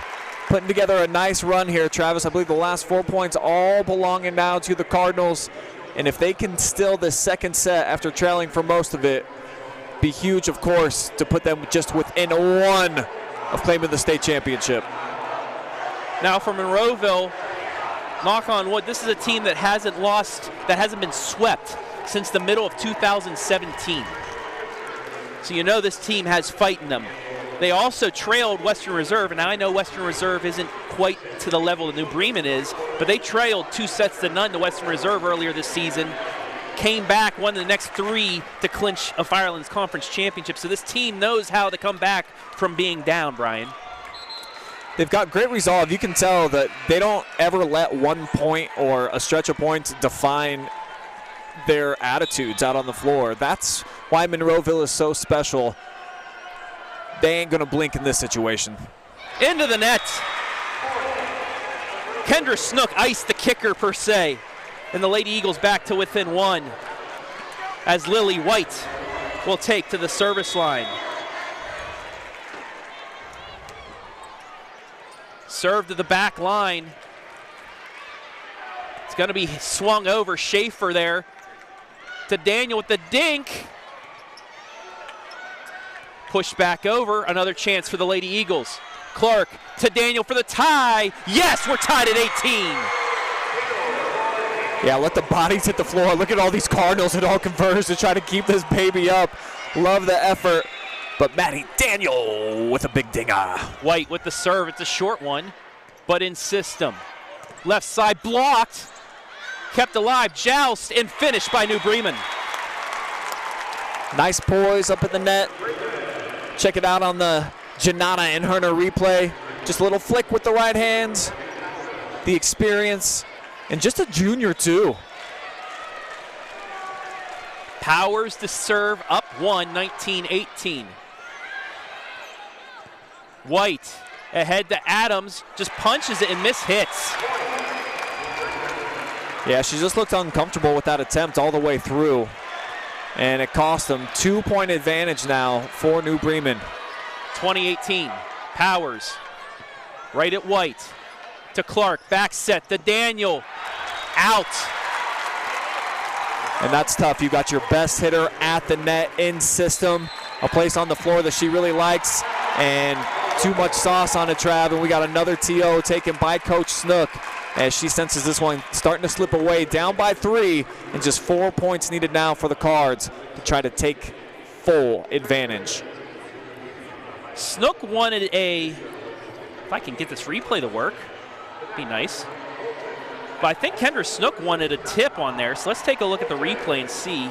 Speaker 8: putting together a nice run here, Travis. I believe the last 4 points all belonging now to the Cardinals. And if they can still this second set after trailing for most of it, be huge, of course, to put them just within 1 of claiming the state championship.
Speaker 1: Now for Monroeville, knock on wood, this is a team that hasn't lost, that hasn't been swept since the middle of 2017. So you know this team has fight in them. They also trailed Western Reserve, and now I know Western Reserve isn't quite to the level that New Bremen is, but they trailed 2-0 to Western Reserve earlier this season, came back, won the next 3 to clinch a Firelands Conference championship. So this team knows how to come back from being down, Brian.
Speaker 8: They've got great resolve. You can tell that they don't ever let 1 point or a stretch of points define their attitudes out on the floor. That's why Monroeville is so special. They ain't gonna blink in this situation.
Speaker 1: Into the net. Kendra Snook iced the kicker per se. And the Lady Eagles back to within 1 as Lily White will take to the service line. Serve to the back line. It's going to be swung over. Schaefer there to Daniel with the dink. Push back over. Another chance for the Lady Eagles. Clark to Daniel for the tie. Yes, we're tied at 18.
Speaker 8: Yeah, let the bodies hit the floor. Look at all these Cardinals. It all converge to try to keep this baby up. Love the effort. But Maddie Daniel with a big dinger.
Speaker 1: White with the serve. It's a short one, but in system. Left side blocked. Kept alive. Joust and finished by New Bremen.
Speaker 8: Nice poise up at the net. Check it out on the Janotta Herner replay. Just a little flick with the right hands. The experience. And just a junior, too.
Speaker 1: Powers to serve, up 1, 19-18. White ahead to Adams, just punches it and mishits.
Speaker 8: Yeah, she just looked uncomfortable with that attempt all the way through. And it cost them 2-point advantage now for New Bremen.
Speaker 1: 2018, Powers, right at White. To Clark, back set to Daniel, out.
Speaker 8: And that's tough. You got your best hitter at the net in system, a place on the floor that she really likes, and too much sauce on it, Trav. And we got another TO taken by Coach Snook as she senses this one starting to slip away, down by 3, and just 4 points needed now for the Cards to try to take full advantage.
Speaker 1: Snook wanted a, if I can get this replay to work, be nice. But I think Kendra Snook wanted a tip on there, so let's take a look at the replay and see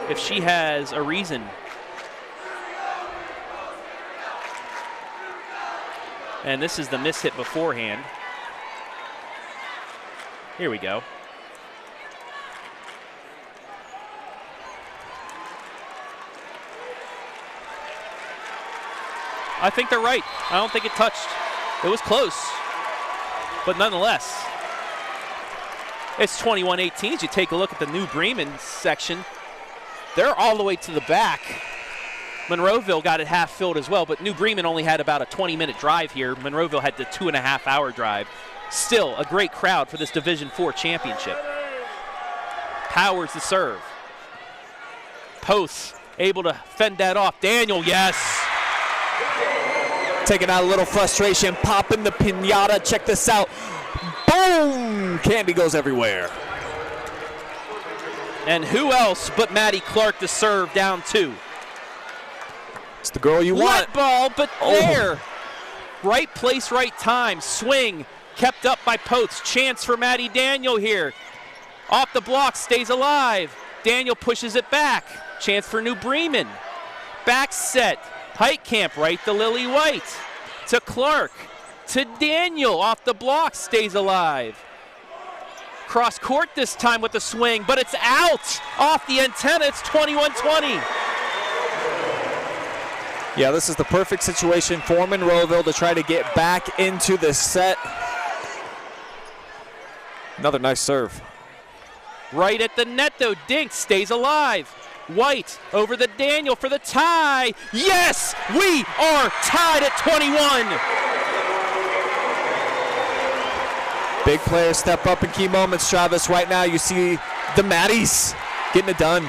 Speaker 1: if she has a reason. And this is the mishit beforehand. Here we go. I think they're right. I don't think it touched. It was close, but nonetheless, it's 21-18. As you take a look at the New Bremen section, they're all the way to the back. Monroeville got it half filled as well, but New Bremen only had about a 20-minute drive here. Monroeville had the 2.5-hour drive. Still a great crowd for this Division IV championship. Powers the serve. Post able to fend that off. Daniel, yes.
Speaker 8: Taking out a little frustration, popping the pinata. Check this out. Boom! Candy goes everywhere.
Speaker 1: And who else but Maddie Clark to serve down 2.
Speaker 8: It's the girl you want.
Speaker 1: Wet ball, but there. Right place, right time. Swing kept up by Post. Chance for Maddie Daniel here. Off the block, stays alive. Daniel pushes it back. Chance for New Bremen. Back set. Heitkamp right to Lilly White. To Clark. To Daniel. Off the block, stays alive. Cross court this time with the swing, but it's out. Off the antenna, it's 21-20.
Speaker 8: Yeah, this is the perfect situation for Monroeville to try to get back into the set. Another nice serve.
Speaker 1: Right at the net though, Dink stays alive. White over the Daniel for the tie. Yes, we are tied at 21.
Speaker 8: Big players step up in key moments, Travis. Right now you see the Maddies getting it done.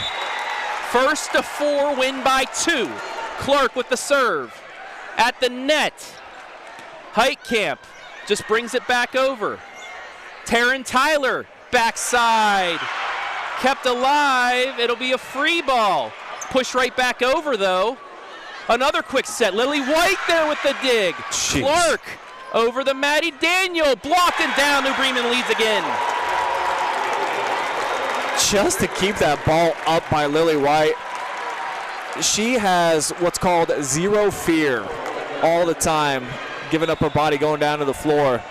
Speaker 1: First to 4, win by 2. Clark with the serve. At the net. Heitkamp just brings it back over. Taryn Tyler, backside. Kept alive. It'll be a free ball. Push right back over, though. Another quick set. Lilly White there with the dig.
Speaker 8: Jeez.
Speaker 1: Clark over the Maddie Daniel. Blocked and down. New Bremen leads again.
Speaker 8: Just to keep that ball up by Lilly White. She has what's called zero fear all the time, giving up her body, going down to the floor.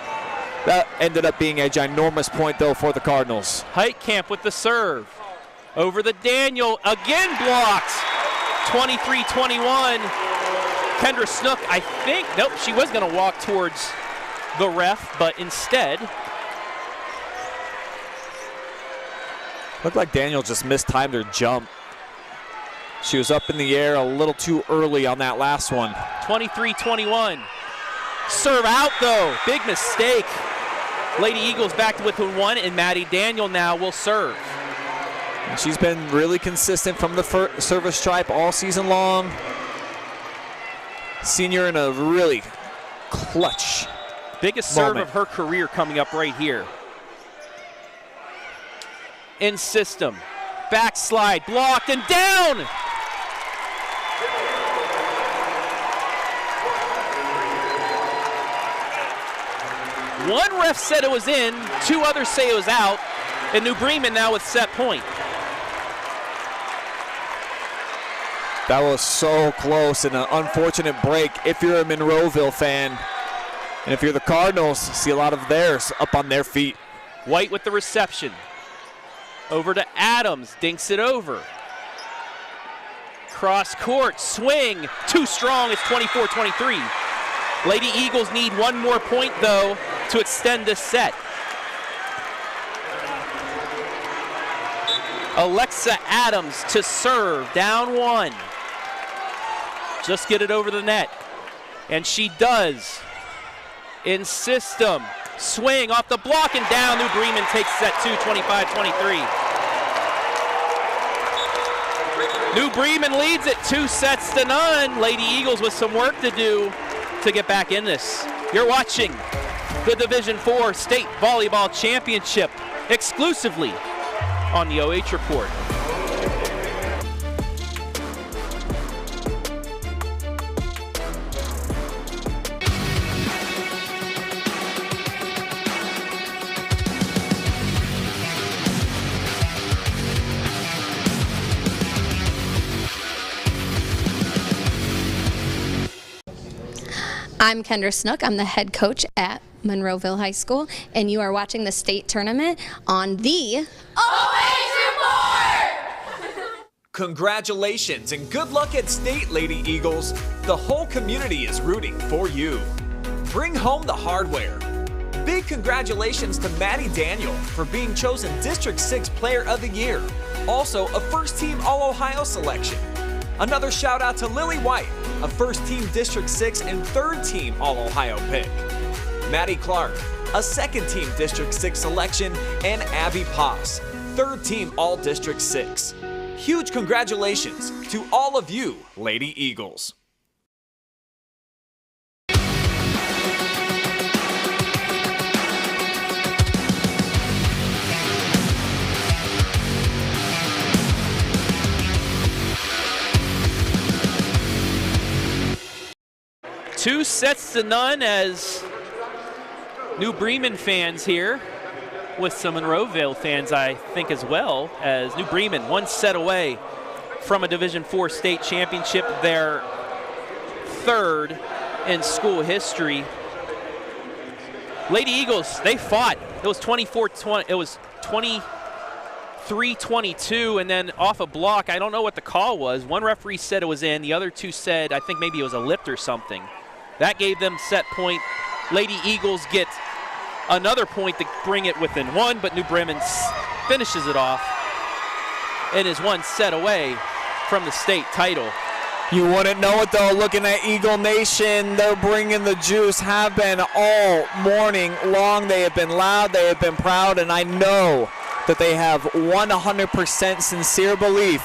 Speaker 8: That ended up being a ginormous point, though, for the Cardinals.
Speaker 1: Heitkamp with the serve. Over the Daniel, again blocked. 23-21. Kendra Snook, I think, nope, she was going to walk towards the ref, but instead.
Speaker 8: Looked like Daniel just mistimed her jump. She was up in the air a little too early on that last one.
Speaker 1: 23-21. Serve out, though. Big mistake. Lady Eagles back to within 1, and Maddie Daniel now will serve.
Speaker 8: And she's been really consistent from the service stripe all season long. Senior in a really clutch
Speaker 1: biggest
Speaker 8: moment.
Speaker 1: serve of her career coming up right here. In system. Backslide, blocked, and down! One ref said it was in, 2 others say it was out, and New Bremen now with set point.
Speaker 8: That was so close and an unfortunate break if you're a Monroeville fan. And if you're the Cardinals, see a lot of theirs up on their feet.
Speaker 1: White with the reception. Over to Adams, dinks it over. Cross court, swing, too strong, it's 24-23. Lady Eagles need 1 more point, though, to extend this set. Alexa Adams to serve, down 1. Just get it over the net. And she does. In system, swing off the block and down. New Bremen takes set 2, 25-23. New Bremen leads it 2-0. Lady Eagles with some work to do to get back in this. You're watching the Division IV State Volleyball Championship exclusively on the OH Report.
Speaker 7: I'm Kendra Snook. I'm the head coach at Monroeville High School, and you are watching the state tournament on the
Speaker 3: OH Report!
Speaker 2: Congratulations and good luck at state, Lady Eagles. The whole community is rooting for you. Bring home the hardware. Big congratulations to Maddie Daniel for being chosen District 6 Player of the Year. Also a first-team All-Ohio selection. Another shout out to Lilly White, a first-team District 6 and third-team All-Ohio pick. Maddie Clark, a second-team District 6 selection, and Abby Poss, third-team All-District 6. Huge congratulations to all of you, Lady Eagles.
Speaker 1: Two sets to none as New Bremen fans here, with some Monroeville fans, I think, as well, as New Bremen, one set away from a Division IV state championship, their third in school history. Lady Eagles, they fought. It was 24-20. It was 23-22, and then off a block, I don't know what the call was. One referee said it was in. The other two said, I think maybe it was a lift or something. That gave them set point. Lady Eagles get another point to bring it within one, but New Bremen finishes it off and is one set away from the state title.
Speaker 8: You wouldn't know it though, looking at Eagle Nation. They're bringing the juice, have been all morning long. They have been loud, they have been proud, and I know that they have 100% sincere belief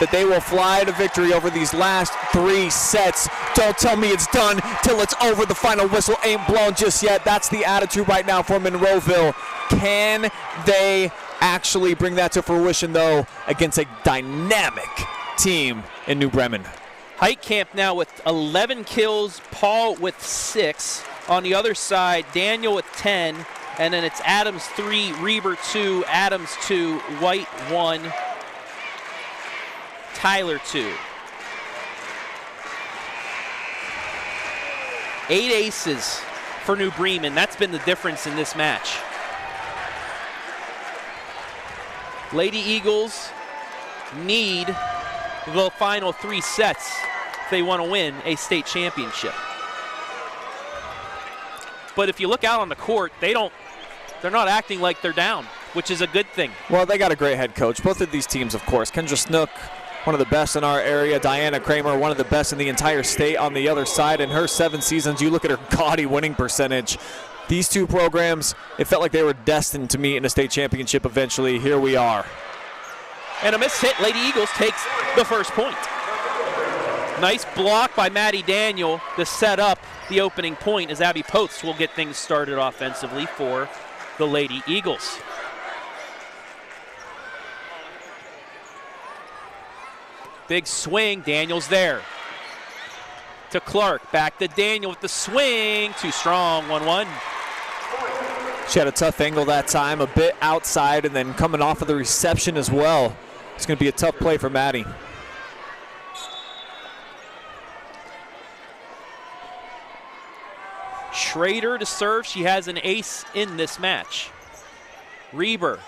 Speaker 8: that they will fly to victory over these last 3 sets. Don't tell me it's done till it's over. The final whistle ain't blown just yet. That's the attitude right now for Monroeville. Can they actually bring that to fruition, though, against a dynamic team in New Bremen?
Speaker 1: Heitkamp now with 11 kills, Paul with 6. On the other side, Daniel with 10, and then it's Adams 3, Reber 2, Adams 2, White 1, Tyler 2. 8 aces for New Bremen. That's been the difference in this match. Lady Eagles need the final 3 sets if they want to win a state championship. But if you look out on the court, they're not acting like they're down, which is a good thing.
Speaker 8: Well, they got a great head coach. Both of these teams, of course. Kendra Snook, one of the best in our area. Diana Kramer, one of the best in the entire state on the other side. In her 7 seasons, you look at her gaudy winning percentage. These 2 programs, it felt like they were destined to meet in a state championship eventually. Here we are.
Speaker 1: And a missed hit. Lady Eagles takes the first point. Nice block by Maddie Daniel to set up the opening point as Abby Post will get things started offensively for the Lady Eagles. Big swing, Daniel's there. To Clark, back to Daniel with the swing, too strong, 1-1.
Speaker 8: She had a tough angle that time, a bit outside, and then coming off of the reception as well. It's going to be a tough play for Maddie.
Speaker 1: Schrader to serve. She has an ace in this match. Reber,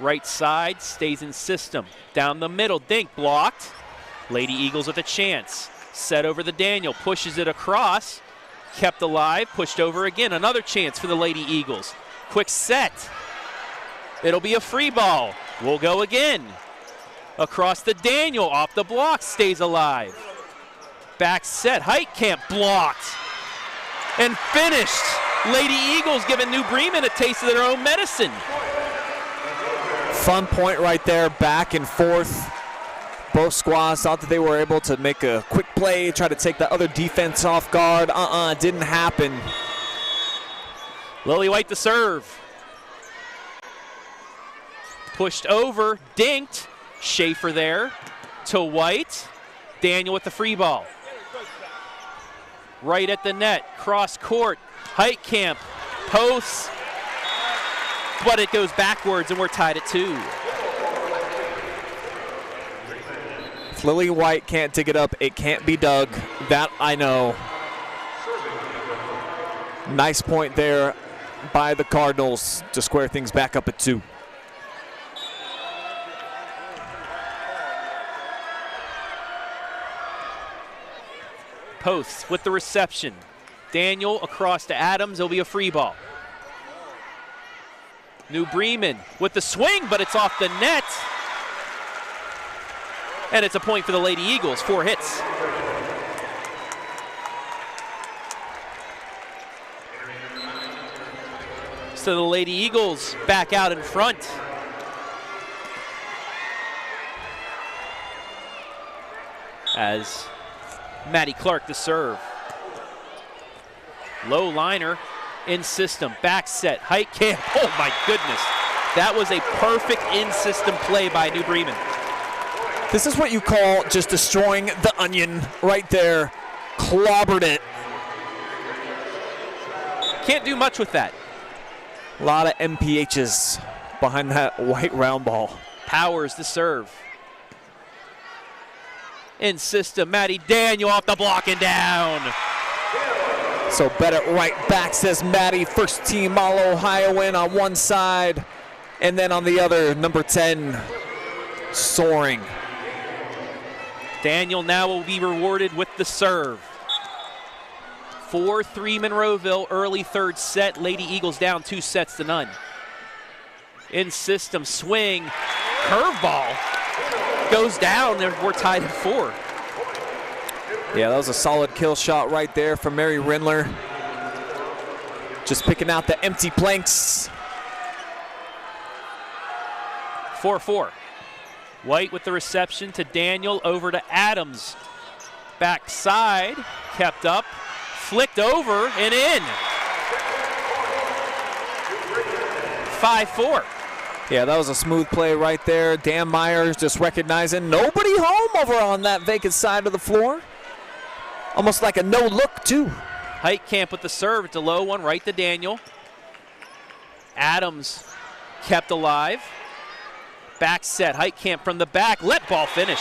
Speaker 1: right side, stays in system. Down the middle, Dink blocked. Lady Eagles with a chance. Set over the Daniel, pushes it across. Kept alive, pushed over again. Another chance for the Lady Eagles. Quick set. It'll be a free ball. We'll go again. Across the Daniel, off the block, stays alive. Back set, Heitkamp blocked. And finished. Lady Eagles giving New Bremen a taste of their own medicine.
Speaker 8: Fun point right there, back and forth. Both squads thought that they were able to make a quick play, try to take the other defense off guard. Didn't happen.
Speaker 1: Lilly White to serve. Pushed over, dinked. Schaefer there to White. Daniel with the free ball. Right at the net, cross court. Heitkamp, posts, but it goes backwards and we're tied at 2.
Speaker 8: If Lilly White can't dig it up, it can't be dug. That I know. Nice point there by the Cardinals to square things back up at 2.
Speaker 1: Posts with the reception. Daniel across to Adams. It'll be a free ball. New Bremen with the swing, but it's off the net. And it's a point for the Lady Eagles. 4 hits. So the Lady Eagles back out in front. As Maddie Clark to serve. Low liner in system, back set, Heitkamp. Oh my goodness. That was a perfect in-system play by New Bremen.
Speaker 8: This is what you call just destroying the onion right there. Clobbered it.
Speaker 1: Can't do much with that.
Speaker 8: A lot of MPHs behind that white round ball.
Speaker 1: Powers to serve. In system, Maddie Daniel off the block and down.
Speaker 8: So bet it right back, says Maddie. First team All-Ohioan on one side, and then on the other, number 10, soaring.
Speaker 1: Daniel now will be rewarded with the serve. 4-3 Monroeville, early third set. Lady Eagles down 2-0. In system, swing, curveball. Goes down, we're tied at 4.
Speaker 8: Yeah, that was a solid kill shot right there from Mary Rindler. Just picking out the empty planks.
Speaker 1: 4-4. White with the reception to Daniel, over to Adams. Backside, kept up, flicked over and in. 5-4.
Speaker 8: Yeah, that was a smooth play right there. Dan Myers just recognizing nobody home over on that vacant side of the floor. Almost like a no look too.
Speaker 1: Heitkamp with the serve. It's a low one right to Daniel. Adams kept alive. Back set, Heitkamp from the back. Let ball finish.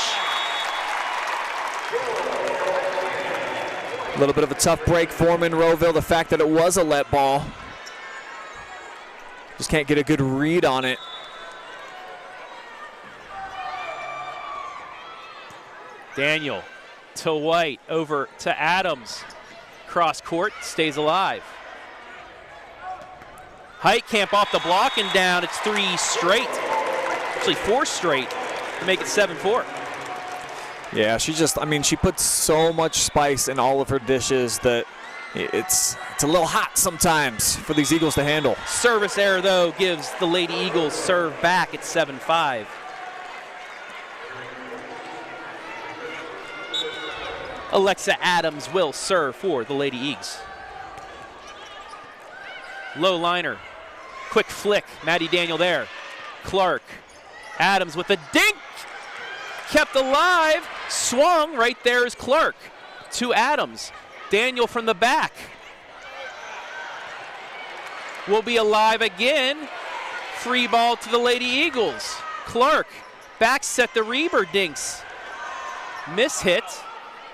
Speaker 8: A little bit of a tough break for Monroeville. The fact that it was a let ball. Just can't get a good read on it.
Speaker 1: Daniel to White, over to Adams. Cross court, stays alive. Heitkamp off the block and down. It's 3 straight. Actually 4 straight to make it 7-4.
Speaker 8: Yeah, she puts so much spice in all of her dishes that it's a little hot sometimes for these Eagles to handle.
Speaker 1: Service error, though, gives the Lady Eagles serve back at 7-5. Alexa Adams will serve for the Lady Eagles. Low liner, quick flick, Maddie Daniel there. Clark, Adams with a dink, kept alive, swung, right there is Clark to Adams. Daniel from the back will be alive again. Free ball to the Lady Eagles. Clark, back set the Reber dinks. Miss hit,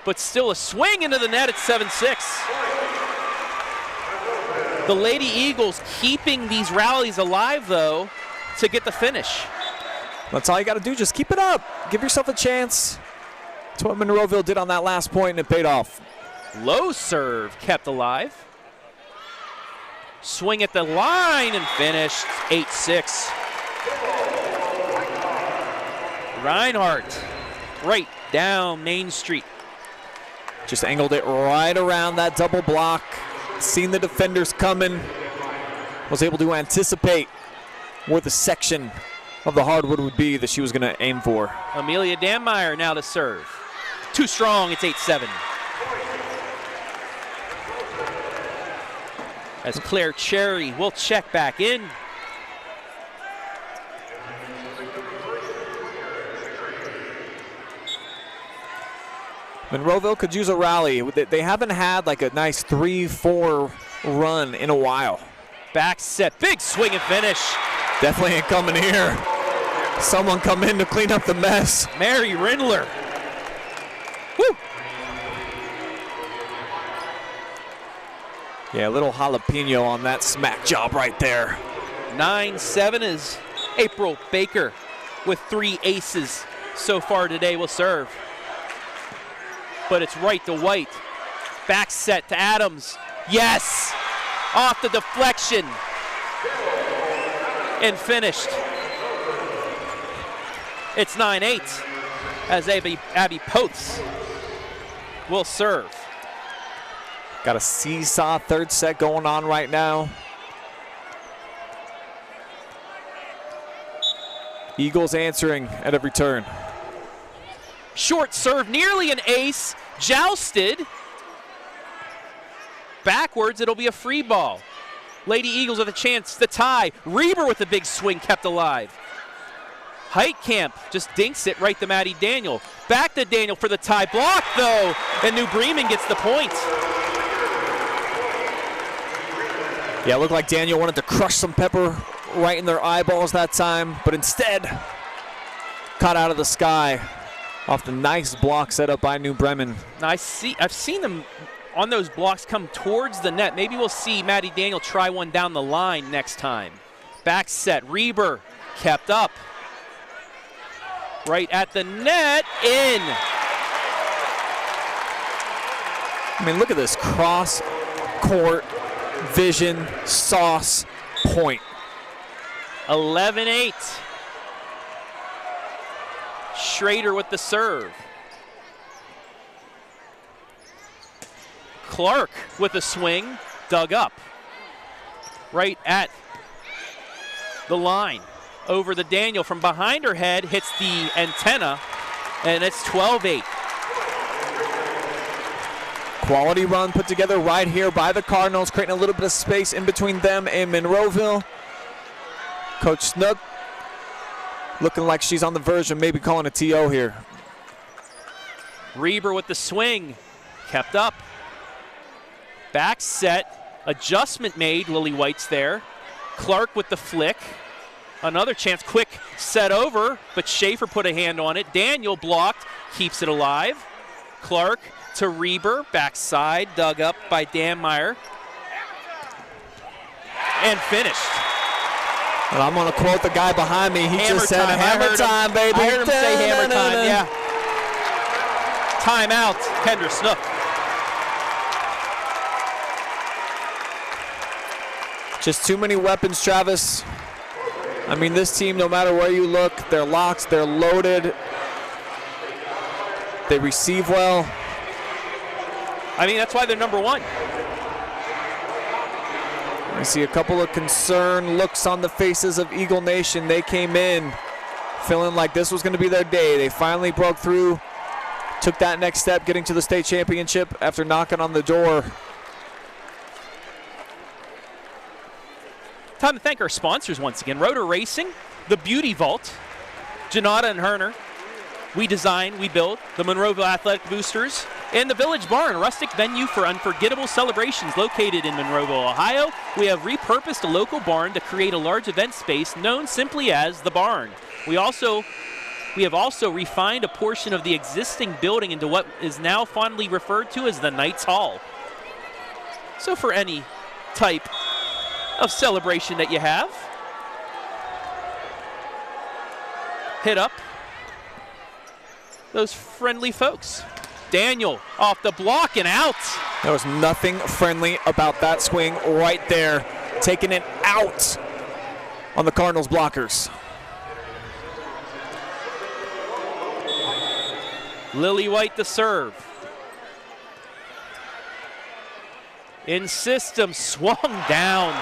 Speaker 1: but still a swing into the net at 7-6. The Lady Eagles keeping these rallies alive, though, to get the finish.
Speaker 8: That's all you got to do. Just keep it up. Give yourself a chance. That's what Monroeville did on that last point, and it paid off.
Speaker 1: Low serve kept alive. Swing at the line and finished 8-6. Reinhardt right down Main Street.
Speaker 8: Just angled it right around that double block. Seen the defenders coming. Was able to anticipate where the section of the hardwood would be that she was going to aim for.
Speaker 1: Amelia Danmeyer now to serve. Too strong, it's 8-7. As Claire Cherry will check back in.
Speaker 8: Monroeville could use a rally. They haven't had like a nice 3-4 run in a while.
Speaker 1: Back set, big swing and finish.
Speaker 8: Definitely ain't coming here. Someone come in to clean up the mess.
Speaker 1: Mary Rindler. Woo!
Speaker 8: Yeah, a little jalapeno on that smack job right there.
Speaker 1: 9-7 is April Baker with 3 aces so far today will serve. But it's right to White. Back set to Adams. Yes! Off the deflection. And finished. It's 9-8 as Abby Poths will serve.
Speaker 8: Got a seesaw third set going on right now. Eagles answering at every turn.
Speaker 1: Short serve, nearly an ace, jousted. Backwards, it'll be a free ball. Lady Eagles with a chance to tie. Reber with a big swing, kept alive. Heitkamp just dinks it right to Maddie Daniel. Back to Daniel for the tie. Blocked though, and New Bremen gets the point.
Speaker 8: Yeah, it looked like Daniel wanted to crush some pepper right in their eyeballs that time, but instead caught out of the sky off the nice block set up by New Bremen.
Speaker 1: Now I've seen them on those blocks come towards the net. Maybe we'll see Maddie Daniel try one down the line next time. Back set, Reber kept up. Right at the net, in.
Speaker 8: I mean, look at this cross court vision sauce point.
Speaker 1: 11-8. Schrader with the serve. Clark with a swing, dug up. Right at the line. Over the Daniel from behind her head, hits the antenna, and it's 12-8.
Speaker 8: Quality run put together right here by the Cardinals, creating a little bit of space in between them and Monroeville. Coach Snook looking like she's on the verge of maybe calling a TO here.
Speaker 1: Reber with the swing, kept up. Back set, adjustment made, Lily White's there. Clark with the flick. Another chance, quick set over, but Schaefer put a hand on it. Daniel blocked, keeps it alive. Clark to Reber, backside, dug up by Danmeyer. And finished.
Speaker 8: And I'm going to quote the guy behind me. He
Speaker 1: Hammer
Speaker 8: just said,
Speaker 1: time.
Speaker 8: hammer time, baby.
Speaker 1: I heard him say hammer time, yeah. Timeout, Kendra Snook.
Speaker 8: Just too many weapons, Travis. I mean, this team, no matter where you look, they're locked, they're loaded. They receive well.
Speaker 1: I mean, that's why they're number one.
Speaker 8: I see a couple of concerned looks on the faces of Eagle Nation. They came in feeling like this was going to be their day. They finally broke through, took that next step, getting to the state championship after knocking on the door.
Speaker 1: Time to thank our sponsors once again. Roeder Racing, the Beauty Vault, Janotta and Herner, We Design, We Build, the Monroeville Athletic Boosters, and the Village Barn, a rustic venue for unforgettable celebrations located in Monroeville, Ohio. We have repurposed a local barn to create a large event space known simply as the Barn. We have also refined a portion of the existing building into what is now fondly referred to as the Knights Hall. So for any type of celebration that you have, hit up those friendly folks. Daniel off the block and out.
Speaker 8: There was nothing friendly about that swing right there, taking it out on the Cardinals blockers.
Speaker 1: Lily White to serve. In system, swung down.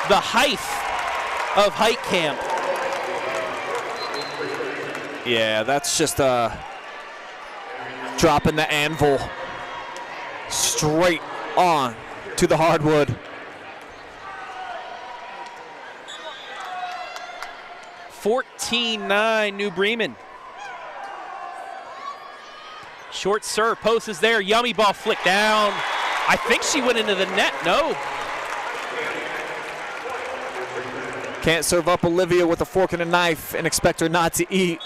Speaker 1: The height of Heitkamp.
Speaker 8: Yeah, that's just dropping the anvil straight on to the hardwood.
Speaker 1: (14-9) New Bremen. Short serve, post is there. Yummy ball flicked down. I think she went into the net. No.
Speaker 8: Can't serve up Olivia with a fork and a knife and expect her not to eat.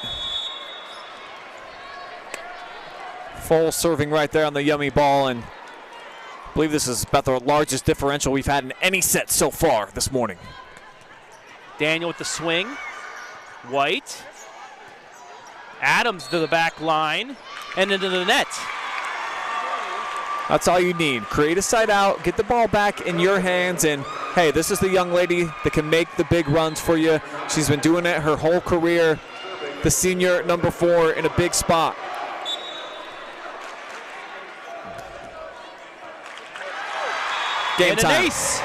Speaker 8: Full serving right there on the yummy ball, and I believe this is about the largest differential we've had in any set so far this morning.
Speaker 1: Daniel with the swing. White. Adams to the back line and into the net.
Speaker 8: That's all you need. Create a side out, get the ball back in your hands, and hey, this is the young lady that can make the big runs for you. She's been doing it her whole career. The senior number 4 in a big spot. Game time.
Speaker 1: An ace.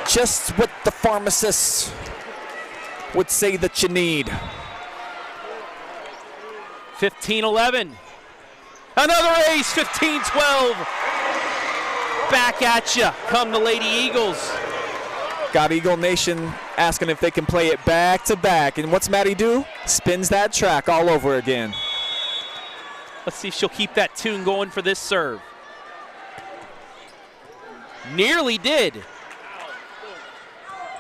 Speaker 8: Just what the pharmacist would say that you need.
Speaker 1: 15-11. Another ace, 15-12. Back at you come the Lady Eagles.
Speaker 8: Got Eagle Nation asking if they can play it back to back. And what's Maddie do? Spins that track all over again.
Speaker 1: Let's see if she'll keep that tune going for this serve. Nearly did.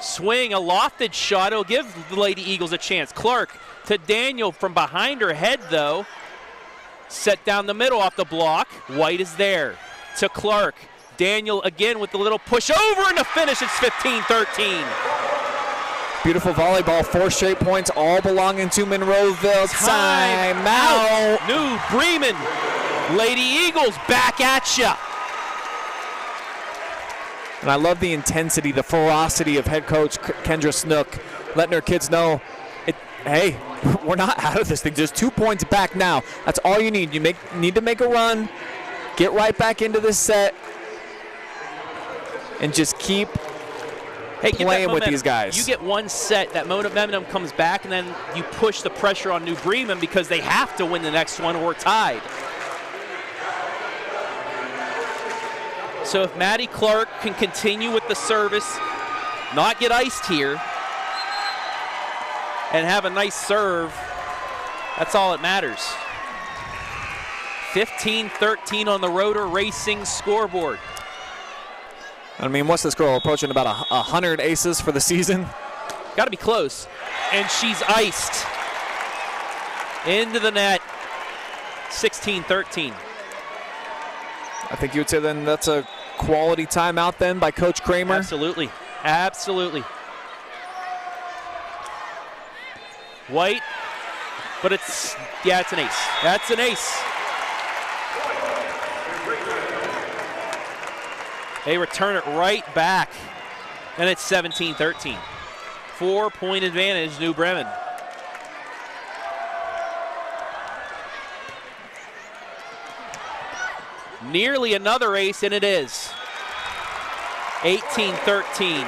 Speaker 1: Swing, a lofted shot. It'll give the Lady Eagles a chance. Clark to Daniel from behind her head, though. Set down the middle off the block. White is there to Clark. Daniel again with the little push over and the finish. It's 15-13.
Speaker 8: Beautiful volleyball, 4 straight points, all belonging to Monroeville. Time out.
Speaker 1: New Bremen. Lady Eagles back at ya.
Speaker 8: And I love the intensity, the ferocity of head coach Kendra Snook, letting her kids know, hey, we're not out of this thing. Just 2 points back now. That's all you need. You need to make a run, get right back into this set, and just keep playing with these guys.
Speaker 1: You get one set, that momentum comes back, and then you push the pressure on New Bremen because they have to win the next one or tied. So if Maddie Clark can continue with the service, not get iced here, and have a nice serve, that's all that matters. 15-13 on the Roeder Racing scoreboard.
Speaker 8: I mean, what's this girl approaching about 100 aces for the season?
Speaker 1: Got to be close. And she's iced. Into the net. 16-13.
Speaker 8: I think you would say then that's a quality timeout then by Coach Kramer.
Speaker 1: Absolutely. Absolutely. White, but it's an ace. That's an ace. They return it right back, and it's 17-13. 4-point advantage, New Bremen. Nearly another ace, and it is. 18-13.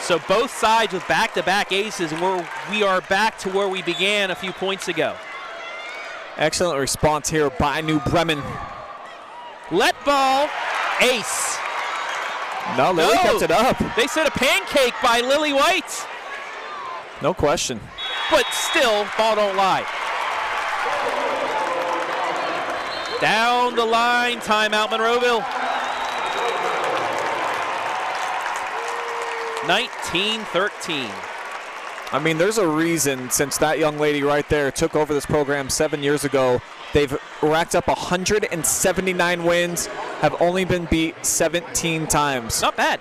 Speaker 1: So both sides with back-to-back aces, and we are back to where we began a few points ago.
Speaker 8: Excellent response here by New Bremen.
Speaker 1: Let ball, ace.
Speaker 8: No, Lilly kept it up.
Speaker 1: They said a pancake by Lilly White.
Speaker 8: No question.
Speaker 1: But still, ball don't lie. Down the line, timeout Monroeville. 19-13.
Speaker 8: I mean, there's a reason since that young lady right there took over this program 7 years ago. They've racked up 179 wins, have only been beat 17 times.
Speaker 1: Not bad.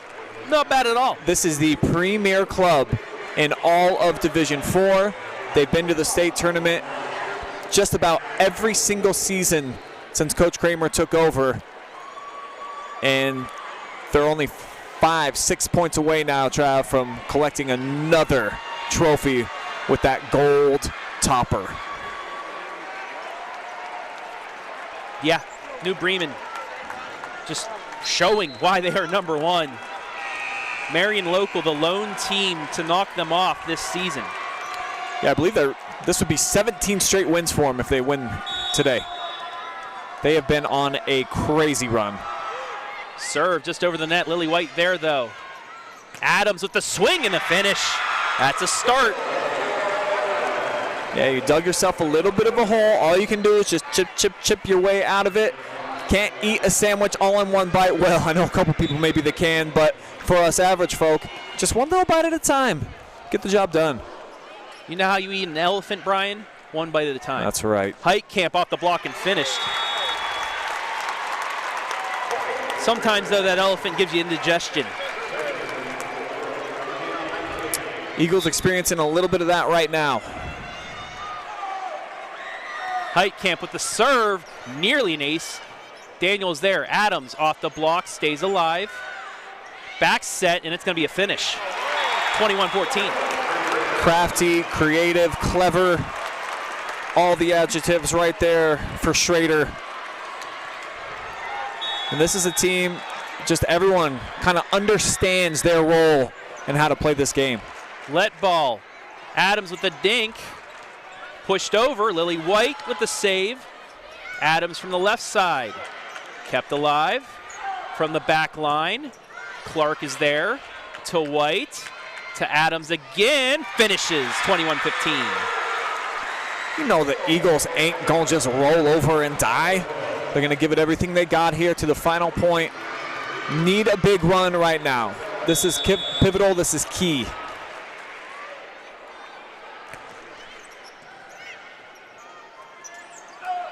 Speaker 1: Not bad at all.
Speaker 8: This is the premier club in all of Division 4. They've been to the state tournament just about every single season since Coach Kramer took over. And they're only 5-6 points away now, Trav, from collecting another trophy with that gold topper.
Speaker 1: Yeah, New Bremen just showing why they are number one. Marion Local, the lone team to knock them off this season.
Speaker 8: Yeah, I believe this would be 17 straight wins for them if they win today. They have been on a crazy run.
Speaker 1: Serve just over the net. Lilly White there, though. Adams with the swing and the finish. That's a start.
Speaker 8: Yeah, you dug yourself a little bit of a hole. All you can do is just chip your way out of it. Can't eat a sandwich all in one bite. Well, I know a couple people maybe they can, but for us average folk, just one little bite at a time. Get the job done.
Speaker 1: You know how you eat an elephant, Brian? One bite at a time.
Speaker 8: That's right.
Speaker 1: Heitkamp off the block and finished. Sometimes, though, that elephant gives you indigestion.
Speaker 8: Eagles experiencing a little bit of that right now.
Speaker 1: Heitkamp with the serve, nearly an ace. Daniel's there. Adams off the block, stays alive. Back set, and it's going to be a finish. 21-14.
Speaker 8: Crafty, creative, clever. All the adjectives right there for Schrader. And this is a team, just everyone kind of understands their role and how to play this game.
Speaker 1: Let ball. Adams with the dink. Pushed over. Lilly White with the save. Adams from the left side. Kept alive from the back line. Clark is there to White. To Adams again. Finishes 21-15.
Speaker 8: You know the Eagles ain't going to just roll over and die. They're going to give it everything they got here to the final point. Need a big run right now. This is pivotal. This is key.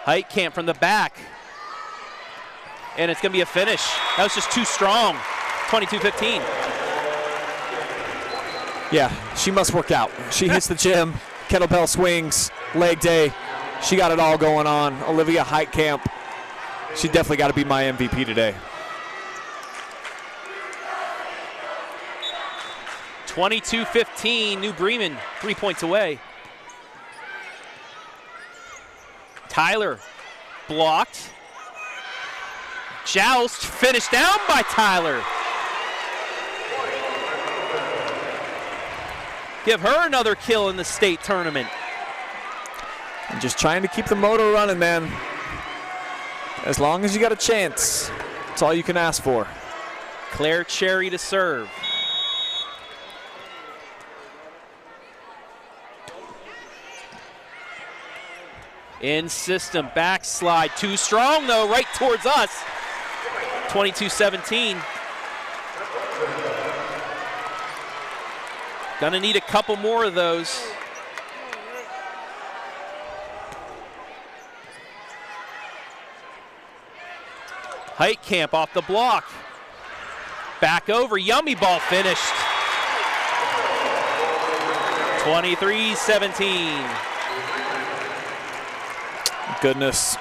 Speaker 1: Heitkamp from the back. And it's going to be a finish. That was just too strong. 22-15.
Speaker 8: Yeah, she must work out. She hits the gym, kettlebell swings, leg day. She got it all going on. Olivia Heitkamp. She definitely got to be my MVP today.
Speaker 1: 22-15, New Bremen, 3 points away. Tyler blocked. Joust finished down by Tyler. Give her another kill in the state tournament.
Speaker 8: And just trying to keep the motor running, man. As long as you got a chance, that's all you can ask for.
Speaker 1: Claire Cherry to serve. In system, backslide, too strong though, right towards us. 22-17. Gonna need a couple more of those. Heitkamp off the block. Back over, yummy ball finished. 23-17.
Speaker 8: Goodness.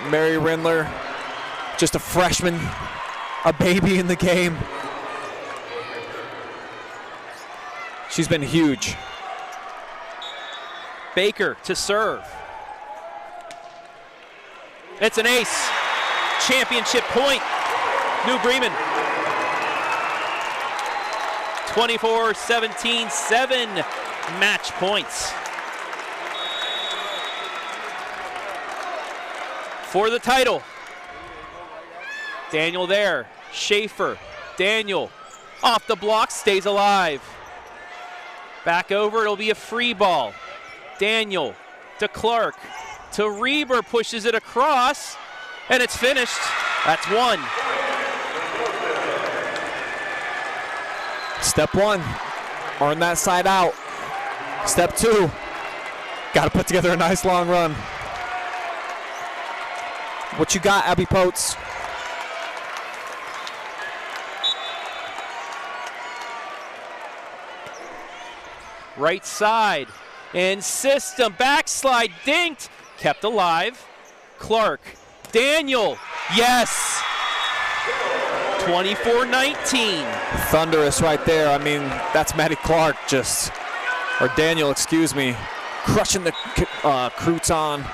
Speaker 8: Mary Rindler, just a freshman, a baby in the game. She's been huge.
Speaker 1: Baker to serve. It's an ace. Championship point. New Bremen. 24-17, 7 match points. For the title. Daniel there. Schaefer. Daniel off the block, stays alive. Back over, it'll be a free ball. Daniel to Clark. To Reber, pushes it across, and it's finished. That's one.
Speaker 8: Step one, earn that side out. Step two, got to put together a nice long run. What you got, Abby Potes?
Speaker 1: Right side, in system, backslide, dinked, kept alive. Clark, Daniel, yes! 24-19.
Speaker 8: Thunderous right there. I mean, that's Maddie Clark or Daniel, excuse me, crushing the crouton.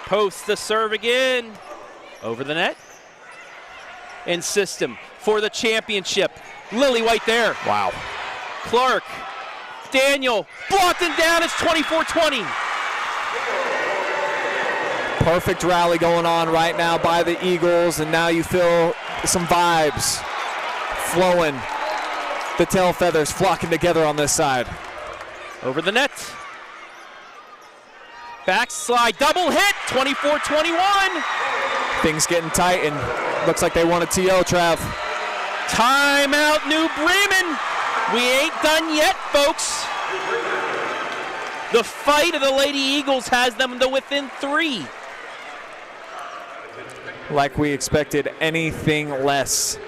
Speaker 1: Post the serve again. Over the net. In system for the championship. Lilly White there.
Speaker 8: Wow.
Speaker 1: Clark. Daniel. Blocked and down. It's 24-20.
Speaker 8: Perfect rally going on right now by the Eagles, and now you feel some vibes flowing. The tail feathers flocking together on this side.
Speaker 1: Over the net. Backslide, double hit, 24-21.
Speaker 8: Things getting tight, and looks like they want a TO, Trav.
Speaker 1: Timeout, New Bremen. We ain't done yet, folks. The fight of the Lady Eagles has them to within 3.
Speaker 8: Like we expected, anything less.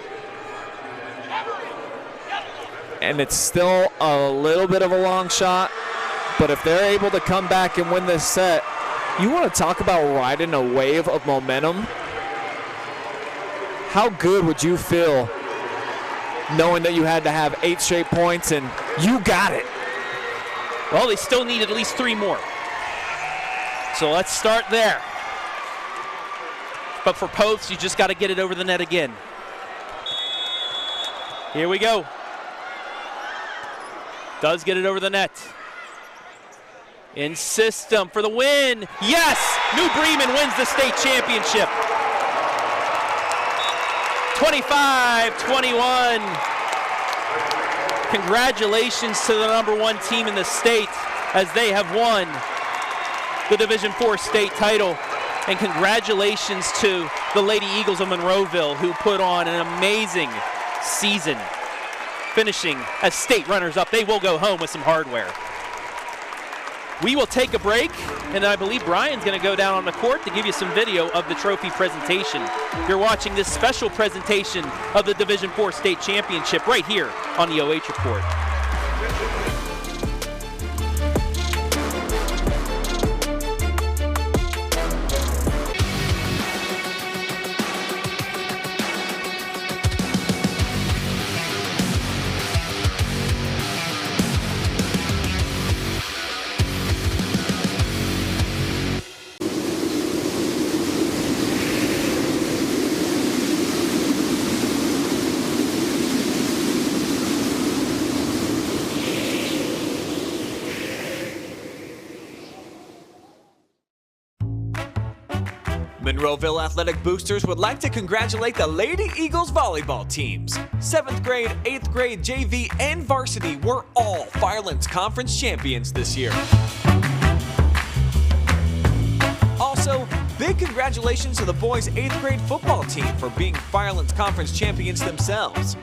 Speaker 8: And it's still a little bit of a long shot, But if they're able to come back and win this set, you want to talk about riding a wave of momentum? How good would you feel knowing that you had to have 8 straight points and you got it?
Speaker 1: Well, they still need at least 3 more. So let's start there. But for Poths, you just got to get it over the net again. Here we go. Does get it over the net. In system for the win. Yes! New Bremen wins the state championship. 25-21. Congratulations to the #1 team in the state as they have won the Division IV state title. And congratulations to the Lady Eagles of Monroeville, who put on an amazing season, finishing as state runners-up. They will go home with some hardware. We will take a break, and I believe Brian's going to go down on the court to give you some video of the trophy presentation. You're watching this special presentation of the Division IV State Championship right here on the OH Report.
Speaker 2: Monroeville Athletic Boosters would like to congratulate the Lady Eagles volleyball teams. 7th grade, 8th grade, JV, and varsity were all Firelands Conference champions this year. Also, big congratulations to the boys' 8th grade football team for being Firelands Conference champions themselves.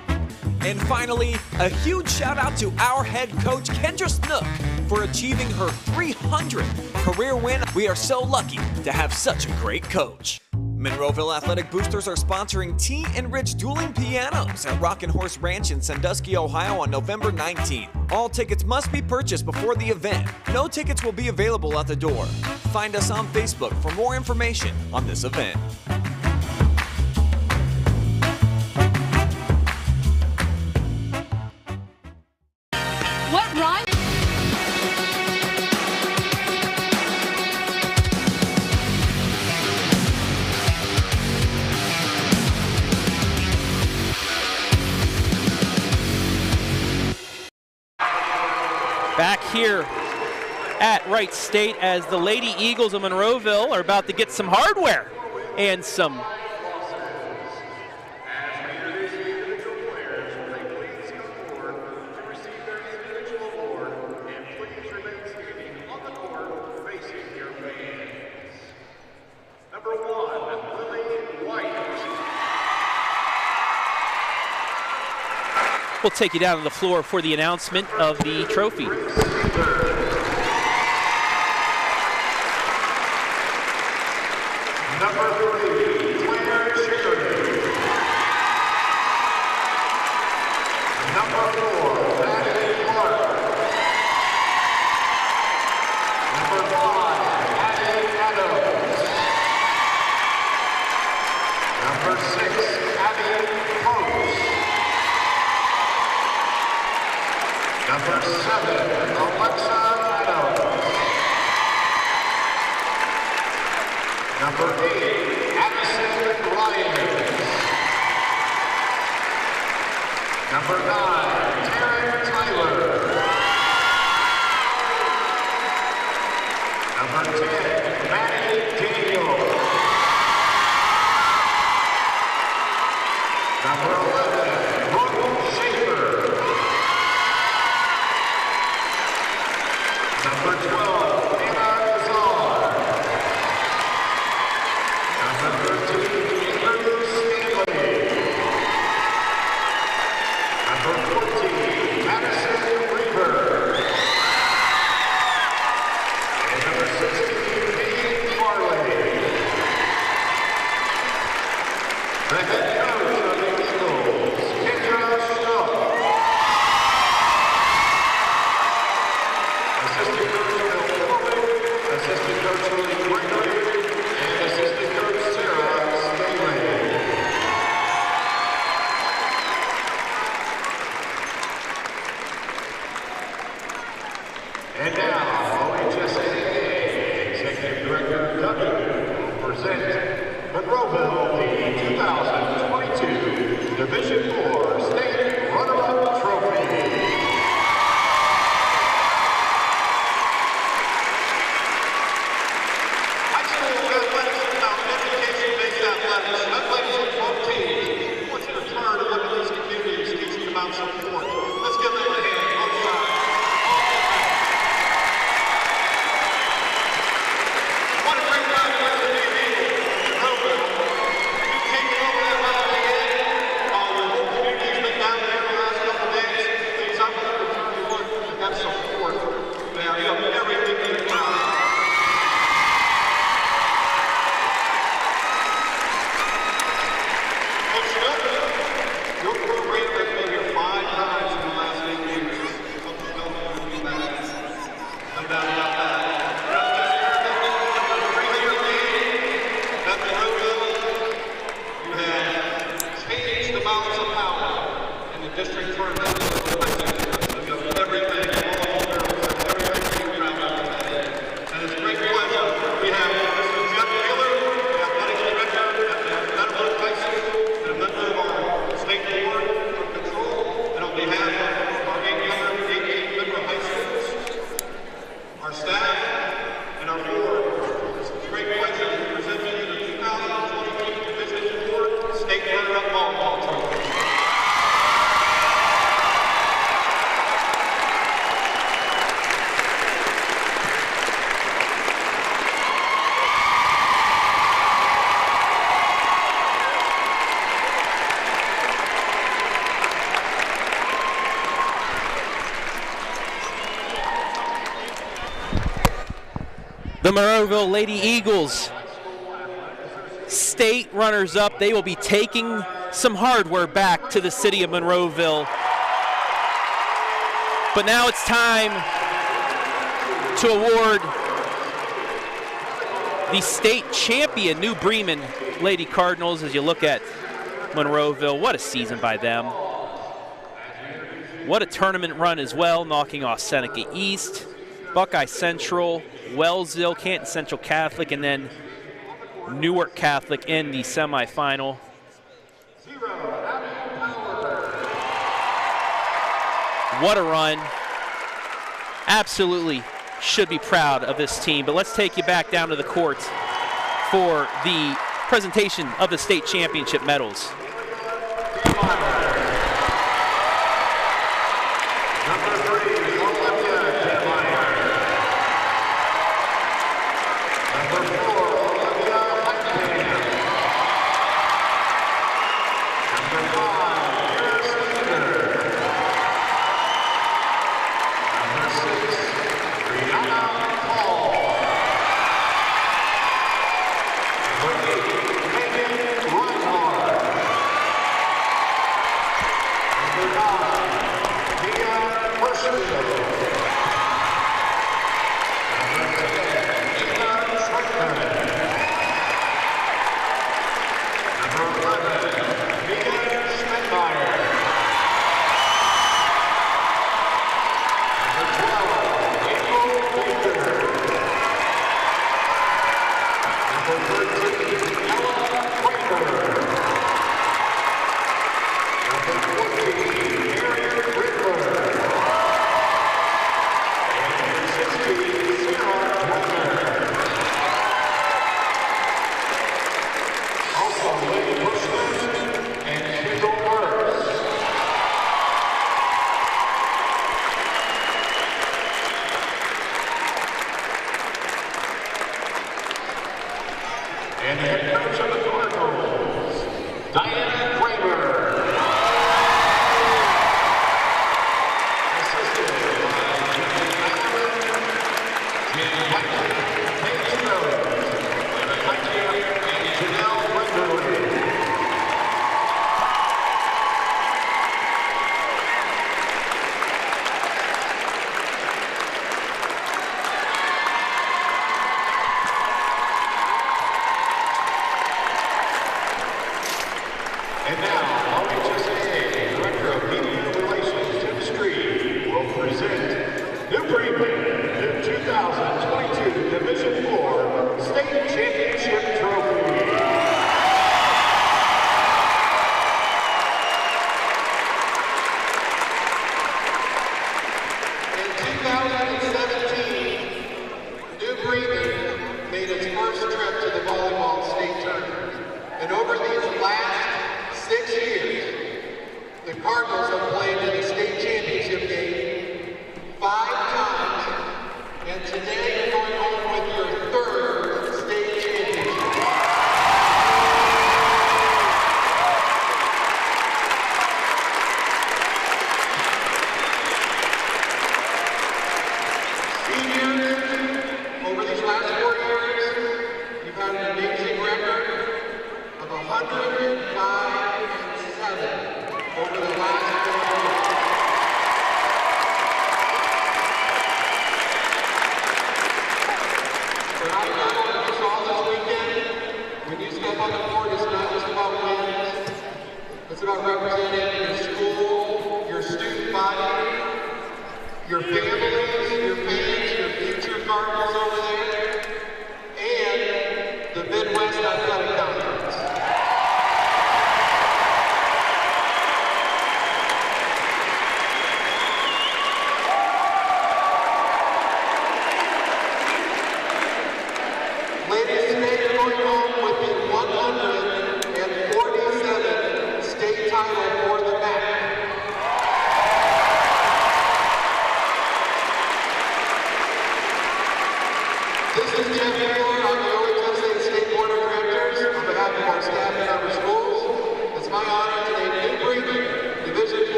Speaker 2: And finally, a huge shout out to our head coach, Kendra Snook, for achieving her 300th career win. We are so lucky to have such a great coach. Monroeville Athletic Boosters are sponsoring Tea and Rich Dueling Pianos at Rockin' Horse Ranch in Sandusky, Ohio on November 19th. All tickets must be purchased before the event. No tickets will be available at the door. Find us on Facebook for more information on this event.
Speaker 3: What rhyme?
Speaker 1: Back here at Wright State as the Lady Eagles of Monroeville are about to get some hardware and some We'll take you down to the floor for the announcement of the trophy. The Monroeville Lady Eagles, state runners-up. They will be taking some hardware back to the city of Monroeville. But now it's time to award the state champion New Bremen Lady Cardinals. As you look at Monroeville, what a season by them. What a tournament run as well, knocking off Seneca East, Buckeye Central, Wellsville, Canton Central Catholic, and then Newark Catholic in the semifinal. What a run. Absolutely should be proud of this team. But let's take you back down to the court for the presentation of the state championship medals.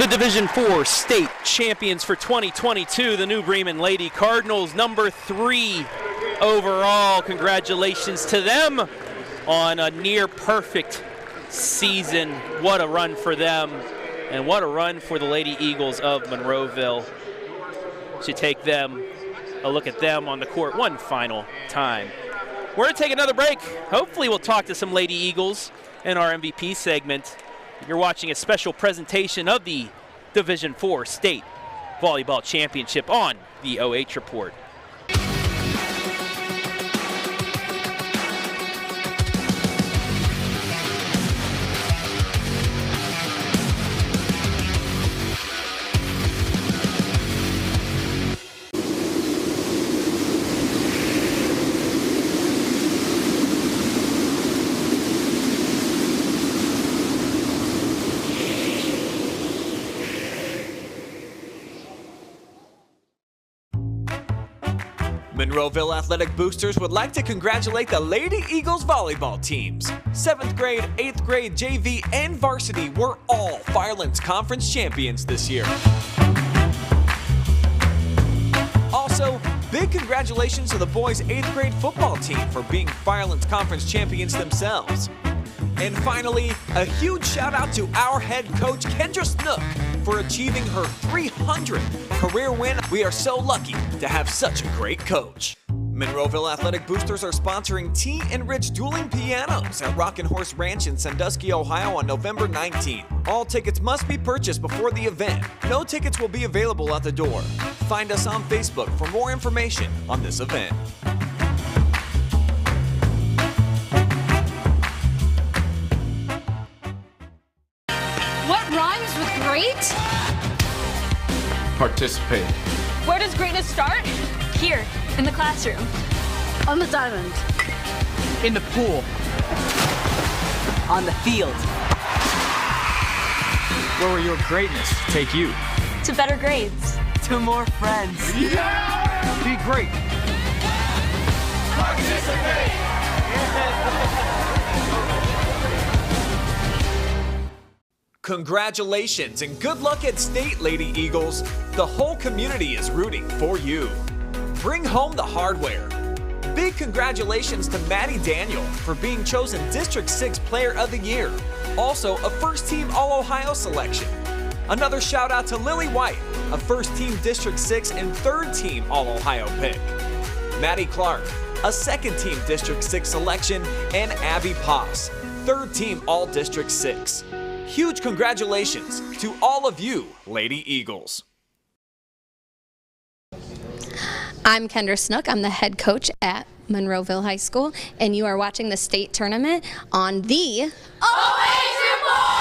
Speaker 1: The Division IV state champions for 2022, the New Bremen Lady Cardinals, number 3 overall. Congratulations to them on a near perfect season. What a run for them, and what a run for the Lady Eagles of Monroeville. Should take them a look at them on the court one final time. We're going to take another break. Hopefully we'll talk to some Lady Eagles in our MVP segment. You're watching a special presentation of the Division IV State Volleyball Championship on the OH Report.
Speaker 2: Monroeville Athletic Boosters would like to congratulate the Lady Eagles volleyball teams. 7th grade, 8th grade, JV, and varsity were all Firelands Conference champions this year. Also, big congratulations to the boys' 8th grade football team for being Firelands Conference champions themselves. And finally, a huge shout out to our head coach, Kendra Snook, for achieving her 300th career win. We are so lucky to have such a great coach. Monroeville Athletic Boosters are sponsoring Tea and Rich Dueling Pianos at Rockin' Horse Ranch in Sandusky, Ohio on November 19th. All tickets must be purchased before the event. No tickets will be available at the door. Find us on Facebook for more information on this event.
Speaker 3: What rhymes with great?
Speaker 4: Participate.
Speaker 3: Where does greatness start? Here, in the classroom.
Speaker 5: On the diamond.
Speaker 6: In the pool. On the field.
Speaker 4: Where will your greatness take you?
Speaker 3: To better grades.
Speaker 6: To more friends.
Speaker 4: Be great.
Speaker 2: Congratulations and good luck at state, Lady Eagles. The whole community is rooting for you. Bring home the hardware. Big congratulations to Maddie Daniel for being chosen District 6 Player of the Year. Also, a first-team All-Ohio selection. Another shout out to Lilly White, a first-team District 6 and third-team All-Ohio pick. Maddie Clark, a second-team District 6 selection, and Abby Poss, third-team All-District 6. Huge congratulations to all of you, Lady Eagles.
Speaker 7: I'm Kendra Snook. I'm the head coach at Monroeville High School, and you are watching the state tournament on the
Speaker 3: OH Report!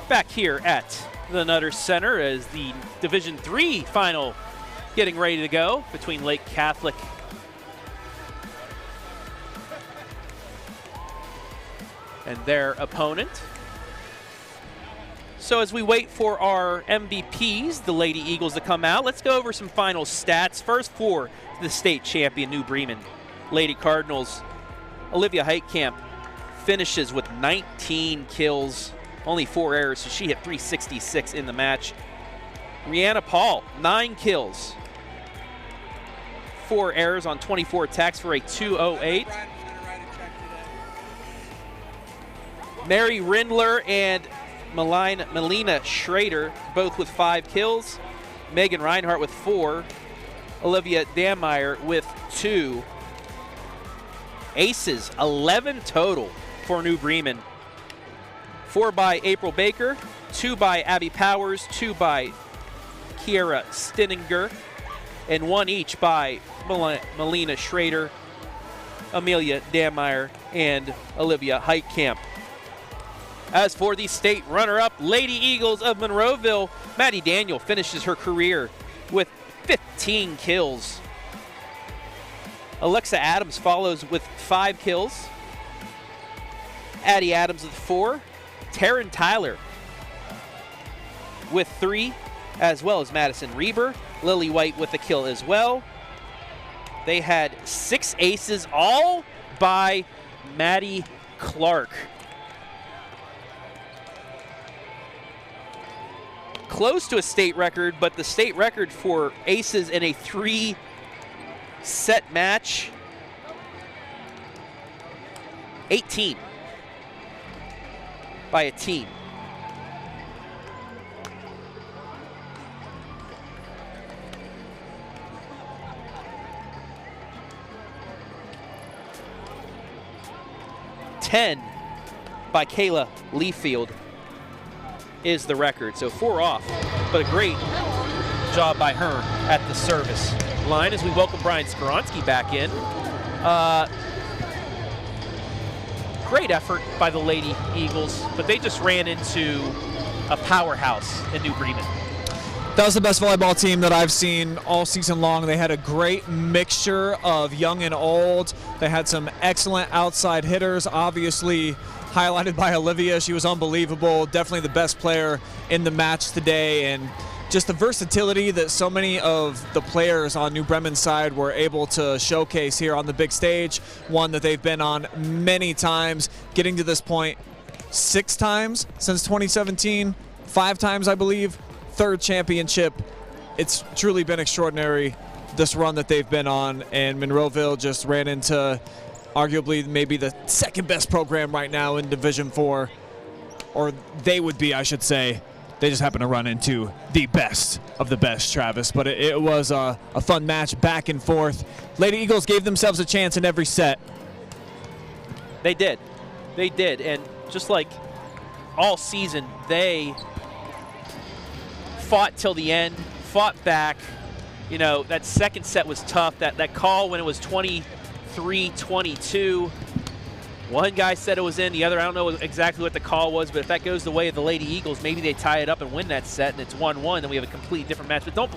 Speaker 1: Back here at the Nutter Center as the Division III final getting ready to go between Lake Catholic and their opponent. So as we wait for our MVPs, the Lady Eagles, to come out, let's go over some final stats. First for the state champion, New Bremen Lady Cardinals. Olivia Heitkamp finishes with 19 kills, only 4 errors, so she hit .366 in the match. Rihanna Paul, 9 kills, 4 errors on 24 attacks for a .208. Mary Rindler and Melina Schrader, both with 5 kills. Megan Reinhart with 4. Olivia Dameyer with 2. Aces, 11 total for New Bremen. 4 by April Baker, 2 by Abby Powers, 2 by Kiera Stinninger, and 1 each by Melina Schrader, Amelia Dameyer, and Olivia Heitkamp. As for the state runner-up, Lady Eagles of Monroeville, Maddie Daniel finishes her career with 15 kills. Alexa Adams follows with 5 kills. Addie Adams with 4. Taryn Tyler with 3, as well as Madison Reber. Lilly White with a kill as well. They had 6 aces, all by Maddie Clark. Close to a state record, but the state record for aces in a 3-set match, 18 by a team. $10 by Kayla Leafield is the record. So 4 off, but a great job by her at the service line as we welcome Brian Skoronsky back in. Great effort by the Lady Eagles, but they just ran into a powerhouse in New Bremen.
Speaker 8: That was the best volleyball team that I've seen all season long. They had a great mixture of young and old. They had some excellent outside hitters, obviously highlighted by Olivia. She was unbelievable, definitely the best player in the match today, and just the versatility that so many of the players on New Bremen's side were able to showcase here on the big stage, one that they've been on many times, getting to this point 6 times since 2017, 5 times I believe, 3rd championship. It's truly been extraordinary, this run that they've been on, and Monroeville just ran into arguably maybe the 2nd best program right now in Division IV, or they would be, I should say. They just happen to run into the best of the best, Travis. But it was a fun match, back and forth. Lady Eagles gave themselves a chance in every set.
Speaker 1: They did. They did. And just like all season, they fought till the end, fought back. You know, that 2nd set was tough. That call when it was 23-22. One guy said it was in, the other, I don't know exactly what the call was, but if that goes the way of the Lady Eagles, maybe they tie it up and win that set, and it's 1-1, then we have a completely different match. But no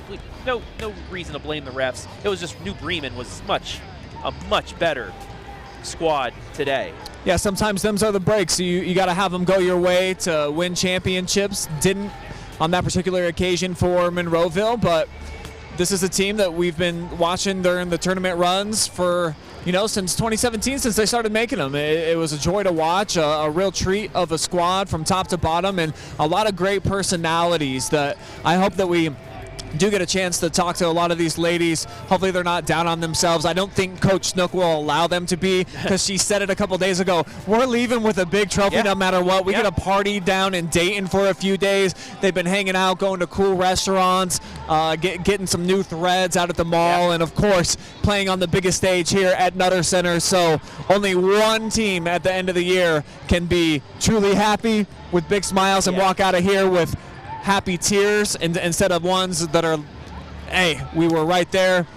Speaker 1: reason to blame the refs. It was just New Bremen was much a much better squad today.
Speaker 8: Yeah, sometimes them's are the breaks. You got to have them go your way to win championships. Didn't on that particular occasion for Monroeville, but this is a team that we've been watching during the tournament runs for, since 2017, since they started making them. It was a joy to watch, a real treat of a squad from top to bottom, and a lot of great personalities that I hope that we do get a chance to talk to a lot of these ladies. Hopefully they're not down on themselves. I don't think Coach Snook will allow them to be, because she said it a couple days ago. We're leaving with a big trophy no matter what. We get a party down in Dayton for a few days. They've been hanging out, going to cool restaurants, getting some new threads out at the mall, and of course playing on the biggest stage here at Nutter Center. So only one team at the end of the year can be truly happy with big smiles and walk out of here with happy tears, and instead of ones that are, hey, we were right there.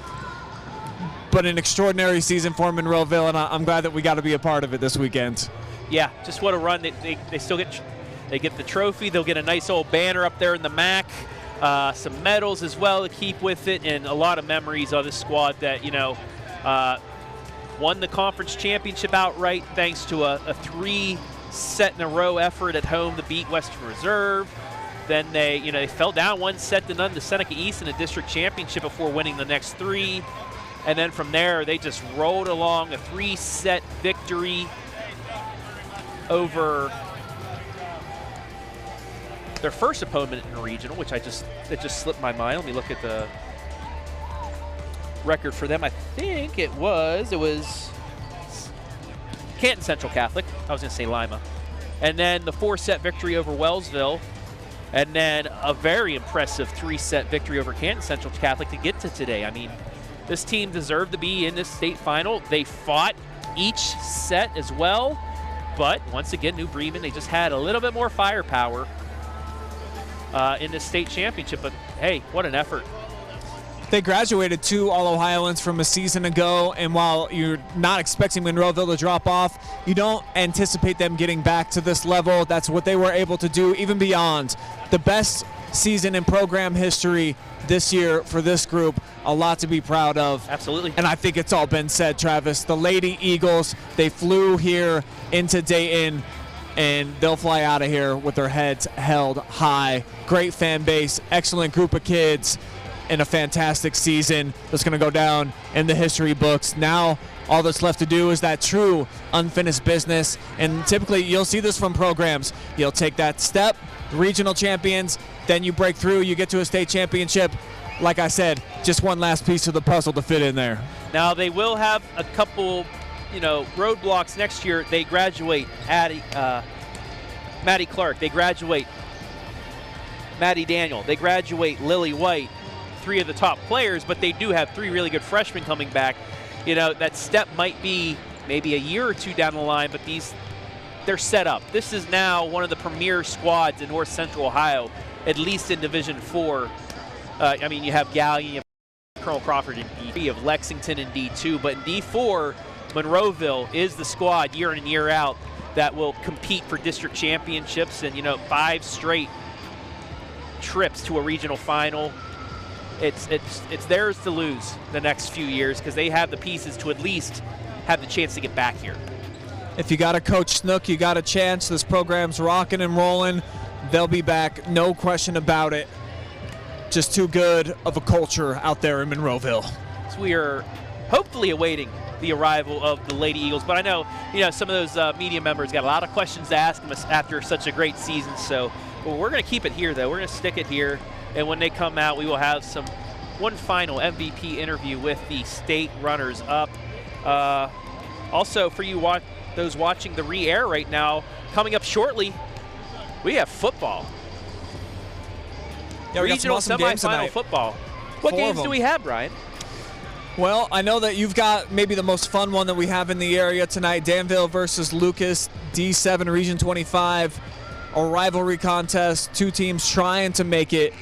Speaker 8: But an extraordinary season for Monroeville, and I'm glad that we got to be a part of it this weekend.
Speaker 1: Yeah, just what a run. They still get the trophy. They'll get a nice old banner up there in the MAC, some medals as well to keep with it, and a lot of memories of this squad that won the conference championship outright thanks to a 3-set-in-a-row effort at home to beat Western Reserve. Then they fell down 1-0 to Seneca East in the district championship before winning the next 3. And then from there, they just rolled along, a 3-set victory over their first opponent in the regional, which it just slipped my mind. Let me look at the record for them. I think it was Canton Central Catholic. I was going to say Lima. And then the 4-set victory over Wellsville. And then a very impressive 3-set victory over Canton Central Catholic to get to today. I mean, this team deserved to be in this state final. They fought each set as well. But once again, New Bremen, they just had a little bit more firepower in this state championship. But hey, what an effort.
Speaker 8: They graduated 2 All-Ohioans from a season ago, and while you're not expecting Monroeville to drop off, you don't anticipate them getting back to this level. That's what they were able to do, even beyond. The best season in program history this year for this group. A lot to be proud of.
Speaker 1: Absolutely.
Speaker 8: And I think it's all been said, Travis. The Lady Eagles, they flew here into Dayton, and they'll fly out of here with their heads held high. Great fan base, excellent group of kids, and a fantastic season that's going to go down in the history books. Now all that's left to do is that true unfinished business, and typically you'll see this from programs. You'll take that step, regional champions, then you break through, you get to a state championship. Like I said, just one last piece of the puzzle to fit in there.
Speaker 1: Now they will have a couple roadblocks next year. They graduate Maddie Clark, they graduate Maddie Daniel, they graduate Lilly White, 3 of the top players, but they do have 3 really good freshmen coming back. That step might be maybe a year or 2 down the line, but they're set up. This is now one of the premier squads in North Central Ohio, at least in Division 4. I mean, you have Gallion, you have Colonel Crawford in D3, you have Lexington in D2, but in D4, Monroeville is the squad year in and year out that will compete for district championships and 5 straight trips to a regional final. It's theirs to lose the next few years because they have the pieces to at least have the chance to get back here.
Speaker 8: If you got a Coach Snook, you got a chance. This program's rocking and rolling. They'll be back, no question about it. Just too good of a culture out there in Monroeville.
Speaker 1: So we are hopefully awaiting the arrival of the Lady Eagles, but I know some of those media members got a lot of questions to ask them after such a great season. So we're going to keep it here, though. We're going to stick it here. And when they come out, we will have one final MVP interview with the state runners-up. Also, for you those watching the re-air right now, coming up shortly, we have football.
Speaker 8: Yeah, we
Speaker 1: regional
Speaker 8: got some awesome games
Speaker 1: semifinal
Speaker 8: tonight.
Speaker 1: Football. What games do we have, Brian?
Speaker 8: Well, I know that you've got maybe the most fun one that we have in the area tonight. Danville versus Lucas, D7 Region 25. A rivalry contest, 2 teams trying to make it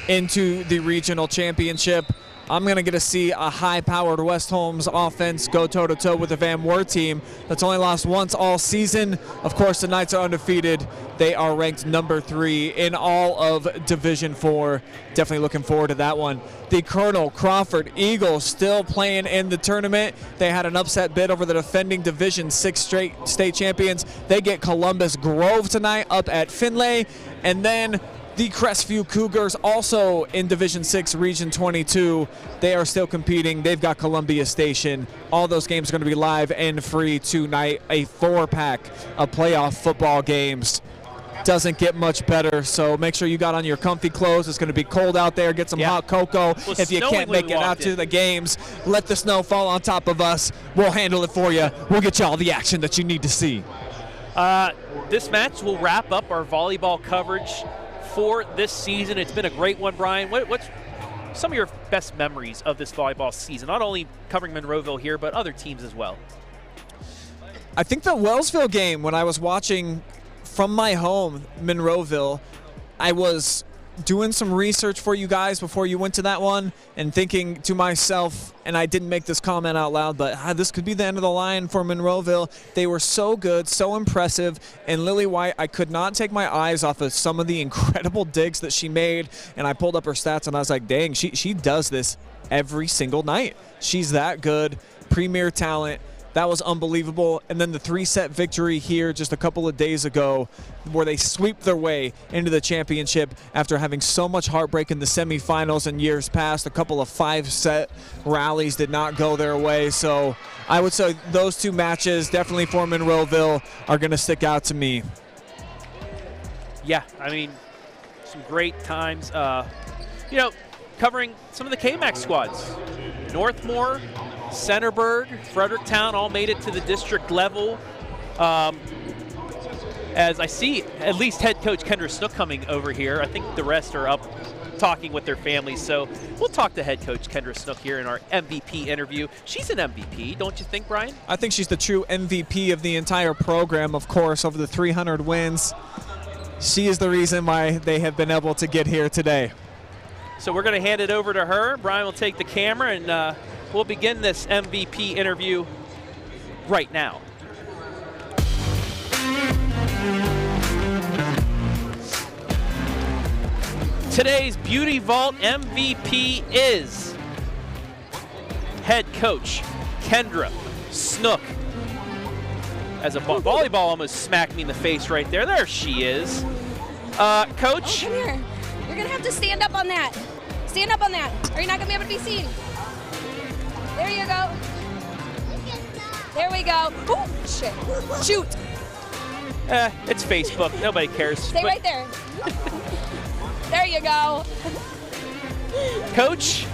Speaker 8: into the regional championship. I'm going to get to see a high-powered West Holmes offense go toe-to-toe with the Van Wert team that's only lost once all season. Of course, the Knights are undefeated. They are ranked number 3 in all of Division 4. Definitely looking forward to that one. The Colonel Crawford Eagles still playing in the tournament. They had an upset bid over the defending Division 6 straight state champions. They get Columbus Grove tonight up at Finlay. And then the Crestview Cougars, also in Division 6 Region 22. They are still competing. They've got Columbia Station. All those games are going to be live and free tonight. A 4-pack of playoff football games. Doesn't get much better, so make sure you got on your comfy clothes. It's going to be cold out there. Get some hot cocoa. If you can't make it out to the games, let the snow fall on top of us. We'll handle it for you. We'll get you all the action that you need to see.
Speaker 1: This match will wrap up our volleyball coverage for this season. It's been a great one, Brian. What's some of your best memories of this volleyball season? Not only covering Monroeville here, but other teams as well.
Speaker 8: I think the Wellsville game, when I was watching from my home, Monroeville, I was doing some research for you guys before you went to that one and thinking to myself, and I didn't make this comment out loud, but this could be the end of the line for Monroeville. They were so good, so impressive, and Lilly White, I could not take my eyes off of some of the incredible digs that she made, and I pulled up her stats and I was like, dang, she does this every single night. She's that good, premier talent. That was unbelievable. And then the 3-set victory here just a couple of days ago where they sweep their way into the championship after having so much heartbreak in the semifinals in years past. A couple of 5-set rallies did not go their way. So I would say those 2 matches, definitely for Monroeville, are going to stick out to me.
Speaker 1: Yeah, I mean, some great times. Covering some of the KMAX squads. Northmore, Centerburg, Fredericktown all made it to the district level. As I see at least head coach Kendra Snook coming over here. I think the rest are up talking with their families. So we'll talk to head coach Kendra Snook here in our MVP interview. She's an MVP, don't you think, Brian?
Speaker 8: I think she's the true MVP of the entire program, of course, over the 300 wins. She is the reason why they have been able to get here today.
Speaker 1: So we're going to hand it over to her. Brian will take the camera, and we'll begin this MVP interview right now. Today's Beauty Vault MVP is head coach Kendra Snook. As a volleyball almost smacked me in the face right there. There she is. Coach?
Speaker 9: Oh, come here. You're going to have to stand up on that. Stand up on that, or you're not going to be able to be seen. There you go. There we go. Oh, shit. Shoot.
Speaker 1: It's Facebook. Nobody cares.
Speaker 9: Stay right there. There you go.
Speaker 1: Coach,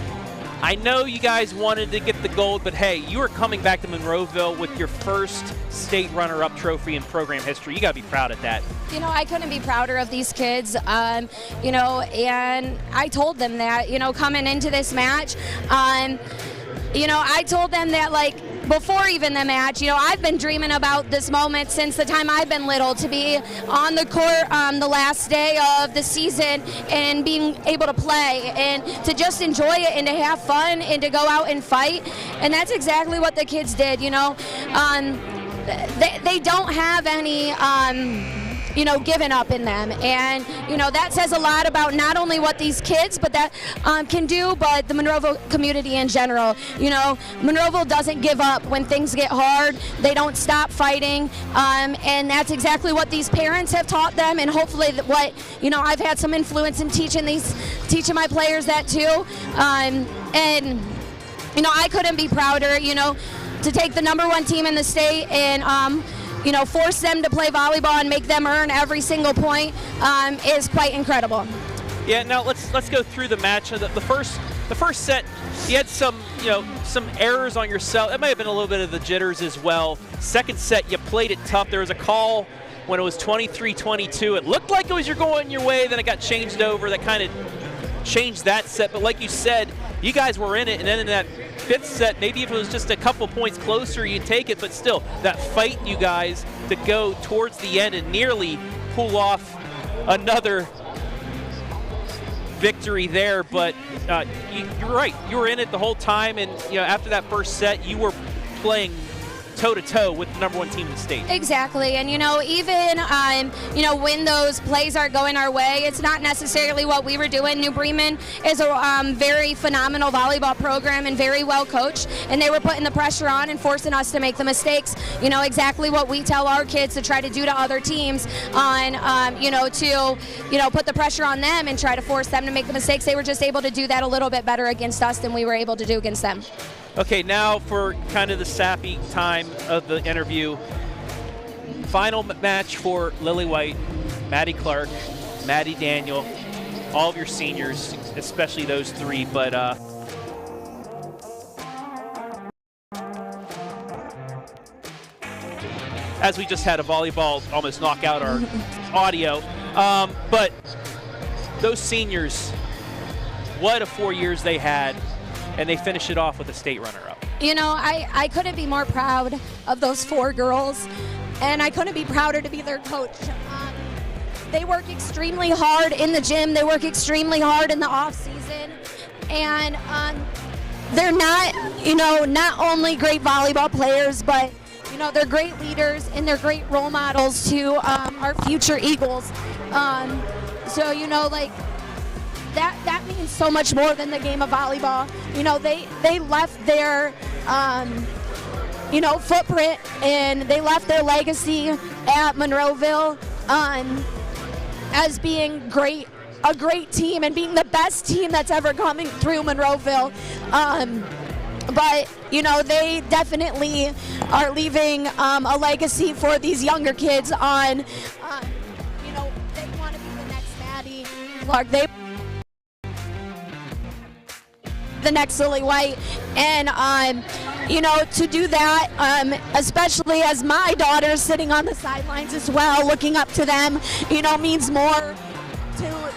Speaker 1: I know you guys wanted to get the gold, but hey, you are coming back to Monroeville with your first state runner-up trophy in program history. You got to be proud of that.
Speaker 9: You know, I couldn't be prouder of these kids, and I told them that, coming into this match, I told them that, before even the match, I've been dreaming about this moment since the time I've been little, to be on the court the last day of the season and being able to play and to just enjoy it and to have fun and to go out and fight. And that's exactly what the kids did, They don't have any giving up in them. And, that says a lot about not only what these kids can do, but the Monroeville community in general. Monroeville doesn't give up when things get hard. They don't stop fighting. And that's exactly what these parents have taught them. And hopefully I've had some influence in teaching my players that too. I couldn't be prouder, to take the #1 team in the state and, force them to play volleyball and make them earn every single point is quite incredible.
Speaker 1: Yeah, now let's go through the match. The first set, you had some errors on yourself. It might have been a little bit of the jitters as well. Second set, you played it tough. There was a call when it was 23-22. It looked like it was going your way, then it got changed over. That kind of changed that set. But like you said, you guys were in it, and then in that 5th set, maybe if it was just a couple points closer, you'd take it, but still, that fight, you guys, to go towards the end and nearly pull off another victory there, but you're right. You were in it the whole time, and after that first set, you were playing toe-to-toe with the number 1 team in the state.
Speaker 9: Exactly, and even when those plays aren't going our way, it's not necessarily what we were doing. New Bremen is a very phenomenal volleyball program and very well coached, and they were putting the pressure on and forcing us to make the mistakes. Exactly what we tell our kids to try to do to other teams on, to put the pressure on them and try to force them to make the mistakes. They were just able to do that a little bit better against us than we were able to do against them.
Speaker 1: Okay, now for kind of the sappy time of the interview. Final match for Lily White, Maddie Clark, Maddie Daniel, all of your seniors, especially those 3. But as we just had a volleyball almost knock out our audio. But those seniors, what a 4 years they had. And they finish it off with a state runner-up.
Speaker 9: I couldn't be more proud of those 4 girls, and I couldn't be prouder to be their coach. They work extremely hard in the gym. They work extremely hard in the off-season, and they're not only great volleyball players, but they're great leaders and they're great role models to our future Eagles. That means so much more than the game of volleyball. They left their footprint, and they left their legacy at Monroeville as being a great team and being the best team that's ever coming through Monroeville. But they definitely are leaving a legacy for these younger kids on, they want to be the next Maddie Clark. The next Lily White, and to do that, especially as my daughter's sitting on the sidelines as well, looking up to them, means more to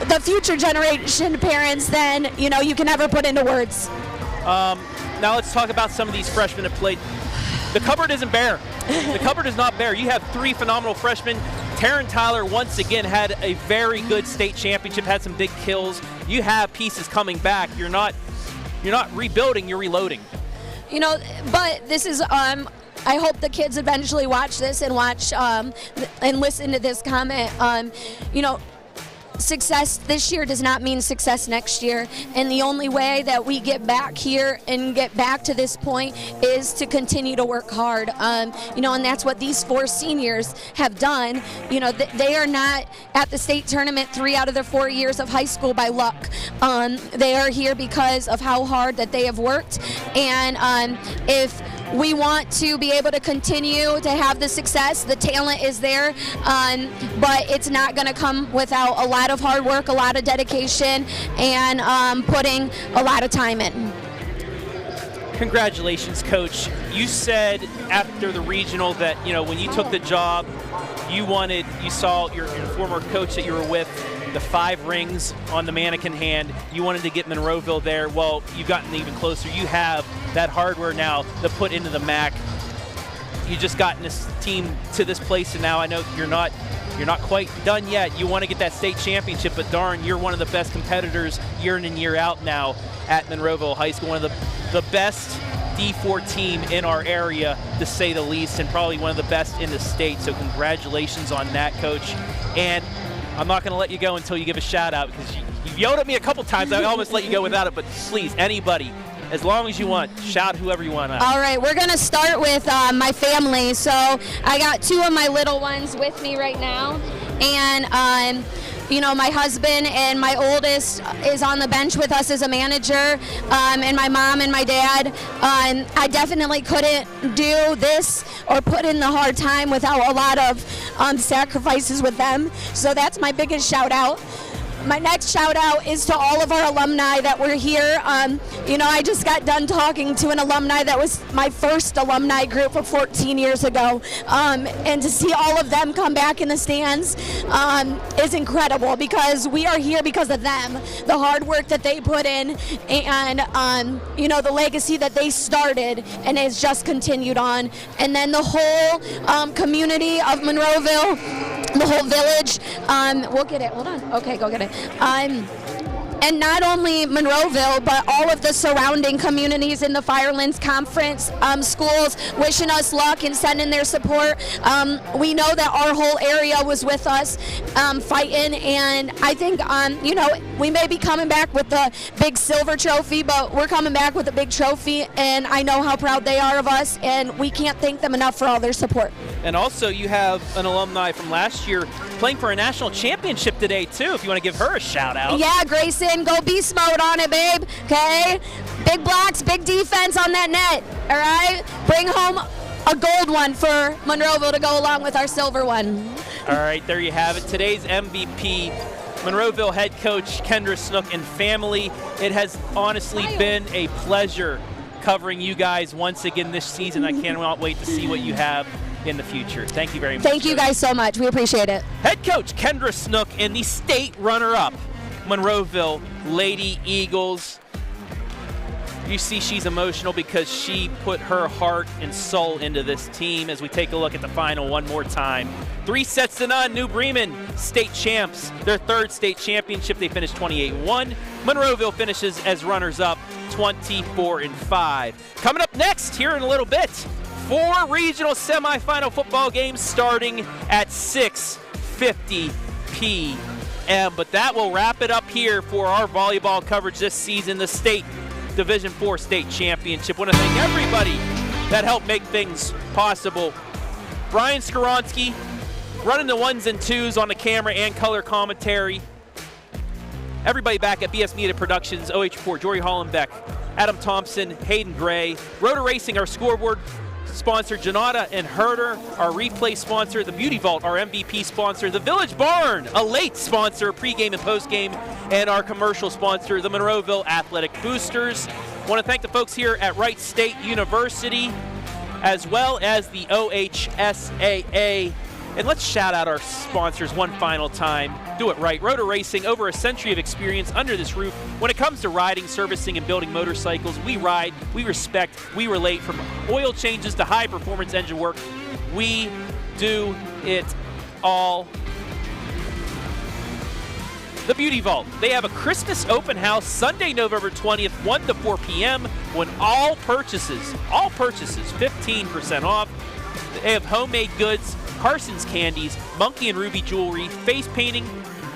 Speaker 9: the future generation parents than you can ever put into words.
Speaker 1: Now let's talk about some of these freshmen that played. The cupboard isn't bare. The cupboard is not bare. You have 3 phenomenal freshmen. Taryn Tyler once again had a very good state championship, had some big kills. You have pieces coming back. You're not rebuilding, you're reloading.
Speaker 9: But this is I hope the kids eventually watch this and watch and listen to this comment. Success this year does not mean success next year, and the only way that we get back here and get back to this point is to continue to work hard. And that's what these 4 seniors have done. They are not at the state tournament 3 out of their 4 years of high school by luck. They are here because of how hard that they have worked, and if we want to be able to continue to have the success, the talent is there, but it's not going to come without a lot of hard work, a lot of dedication, and putting a lot of time in.
Speaker 1: Congratulations, Coach. You said after the regional that, when you took the job, you saw your former coach that you were with, the 5 rings on the mannequin hand. You wanted to get Monroeville there. Well, you've gotten even closer. You have that hardware now to put into the MAC. You just gotten this team to this place, and now I know you're not quite done yet. You want to get that state championship, but darn, you're one of the best competitors year in and year out now at Monroeville High School. One of the best D4 team in our area, to say the least, and probably one of the best in the state. So congratulations on that, Coach. And I'm not going to let you go until you give a shout out, because you've yelled at me a couple times. I almost let you go without it, but please, anybody, as long as you want, shout whoever you want out.
Speaker 9: All right, we're going to start with my family. So I got 2 of my little ones with me right now, and my husband and my oldest is on the bench with us as a manager, and my mom and my dad. I definitely couldn't do this or put in the hard time without a lot of sacrifices with them. So that's my biggest shout out. My next shout out is to all of our alumni that were here. I just got done talking to an alumni that was my first alumni group of 14 years ago. And to see all of them come back in the stands is incredible, because we are here because of them, the hard work that they put in, and the legacy that they started and has just continued on. And then the whole community of Monroeville, the whole village. We'll get it. Hold on. Okay, go get it. And not only Monroeville, but all of the surrounding communities in the Firelands Conference, schools wishing us luck and sending their support. We know that our whole area was with us fighting, and I think, we may be coming back with the big silver trophy, but we're coming back with a big trophy, and I know how proud they are of us, and we can't thank them enough for all their support.
Speaker 1: And also, you have an alumni from last year playing for a national championship today, too, if you want to give her a shout-out.
Speaker 9: Yeah, Grayson, go beast mode on it, babe, okay? Big blocks, big defense on that net, all right? Bring home a gold one for Monroeville to go along with our silver one.
Speaker 1: All right, there you have it. Today's MVP, Monroeville head coach Kendra Snook and family. It has honestly been a pleasure covering you guys once again this season. I cannot wait to see what you have in the future. Thank you very much.
Speaker 9: Thank you guys so much. We appreciate it.
Speaker 1: Head coach Kendra Snook and the state runner-up, Monroeville Lady Eagles. You see she's emotional because she put her heart and soul into this team. As we take a look at the final one more time. 3-0, New Bremen state champs. Their third state championship. They finished 28-1. Monroeville finishes as runners-up 24-5. Coming up next here in a little bit, 4 regional semifinal football games starting at 6:50 p.m. But that will wrap it up here for our volleyball coverage this season, the state Division IV state championship. I want to thank everybody that helped make things possible. Brian Skoronsky running the 1s and 2s on the camera and color commentary. Everybody back at BS Media Productions, OH4, Jory Hollenbeck, Adam Thompson, Hayden Gray, Roeder Racing, our scoreboard sponsor, Janotta Herner, our replay sponsor, the Beauty Vault, our MVP sponsor, the Village Barn, a late sponsor, pregame and postgame, and our commercial sponsor, the Monroeville Athletic Boosters. I want to thank the folks here at Wright State University, as well as the OHSAA. And let's shout out our sponsors one final time. Do it right. Roeder Racing, over a century of experience under this roof. When it comes to riding, servicing, and building motorcycles, we ride, we respect, we relate. From oil changes to high-performance engine work, we do it all. The Beauty Vault. They have a Christmas open house Sunday, November 20th, 1 to 4 p.m. when all purchases, 15% off. They have homemade goods, Carson's Candies, Monkey and Ruby Jewelry, face painting,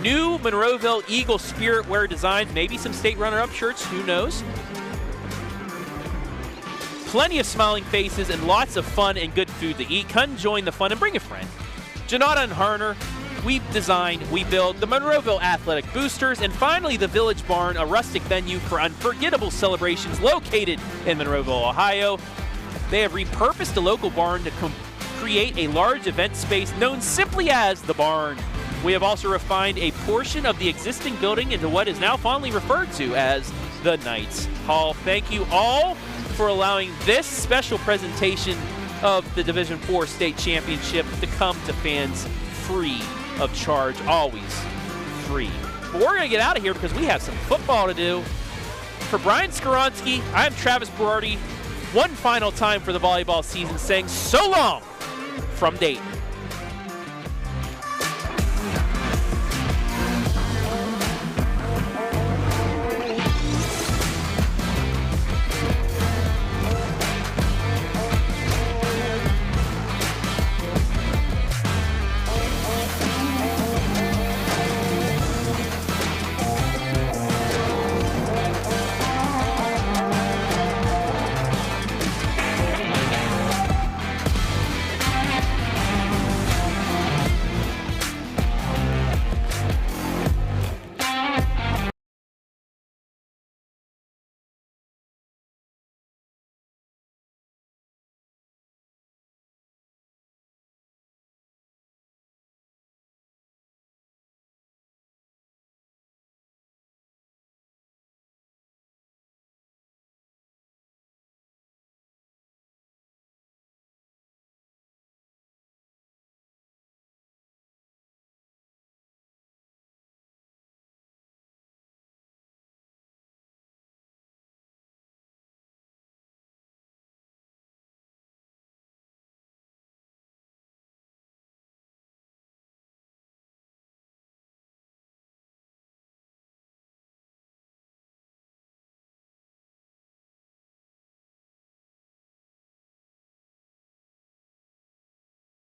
Speaker 1: new Monroeville Eagle Spirit Wear designs, maybe some state runner-up shirts, who knows. Plenty of smiling faces and lots of fun and good food to eat. Come join the fun and bring a friend. Janotta Herner, we design, we build the Monroeville Athletic Boosters, and finally the Village Barn, a rustic venue for unforgettable celebrations located in Monroeville, Ohio. They have repurposed the local barn to create a large event space known simply as the Barn. We have also refined a portion of the existing building into what is now fondly referred to as the Knights Hall. Thank you all for allowing this special presentation of the Division IV State Championship to come to fans free of charge, always free. But we're going to get out of here because we have some football to do. For Brian Skoronsky, I'm Travis Berardi. One final time for the volleyball season, saying so long from Dayton.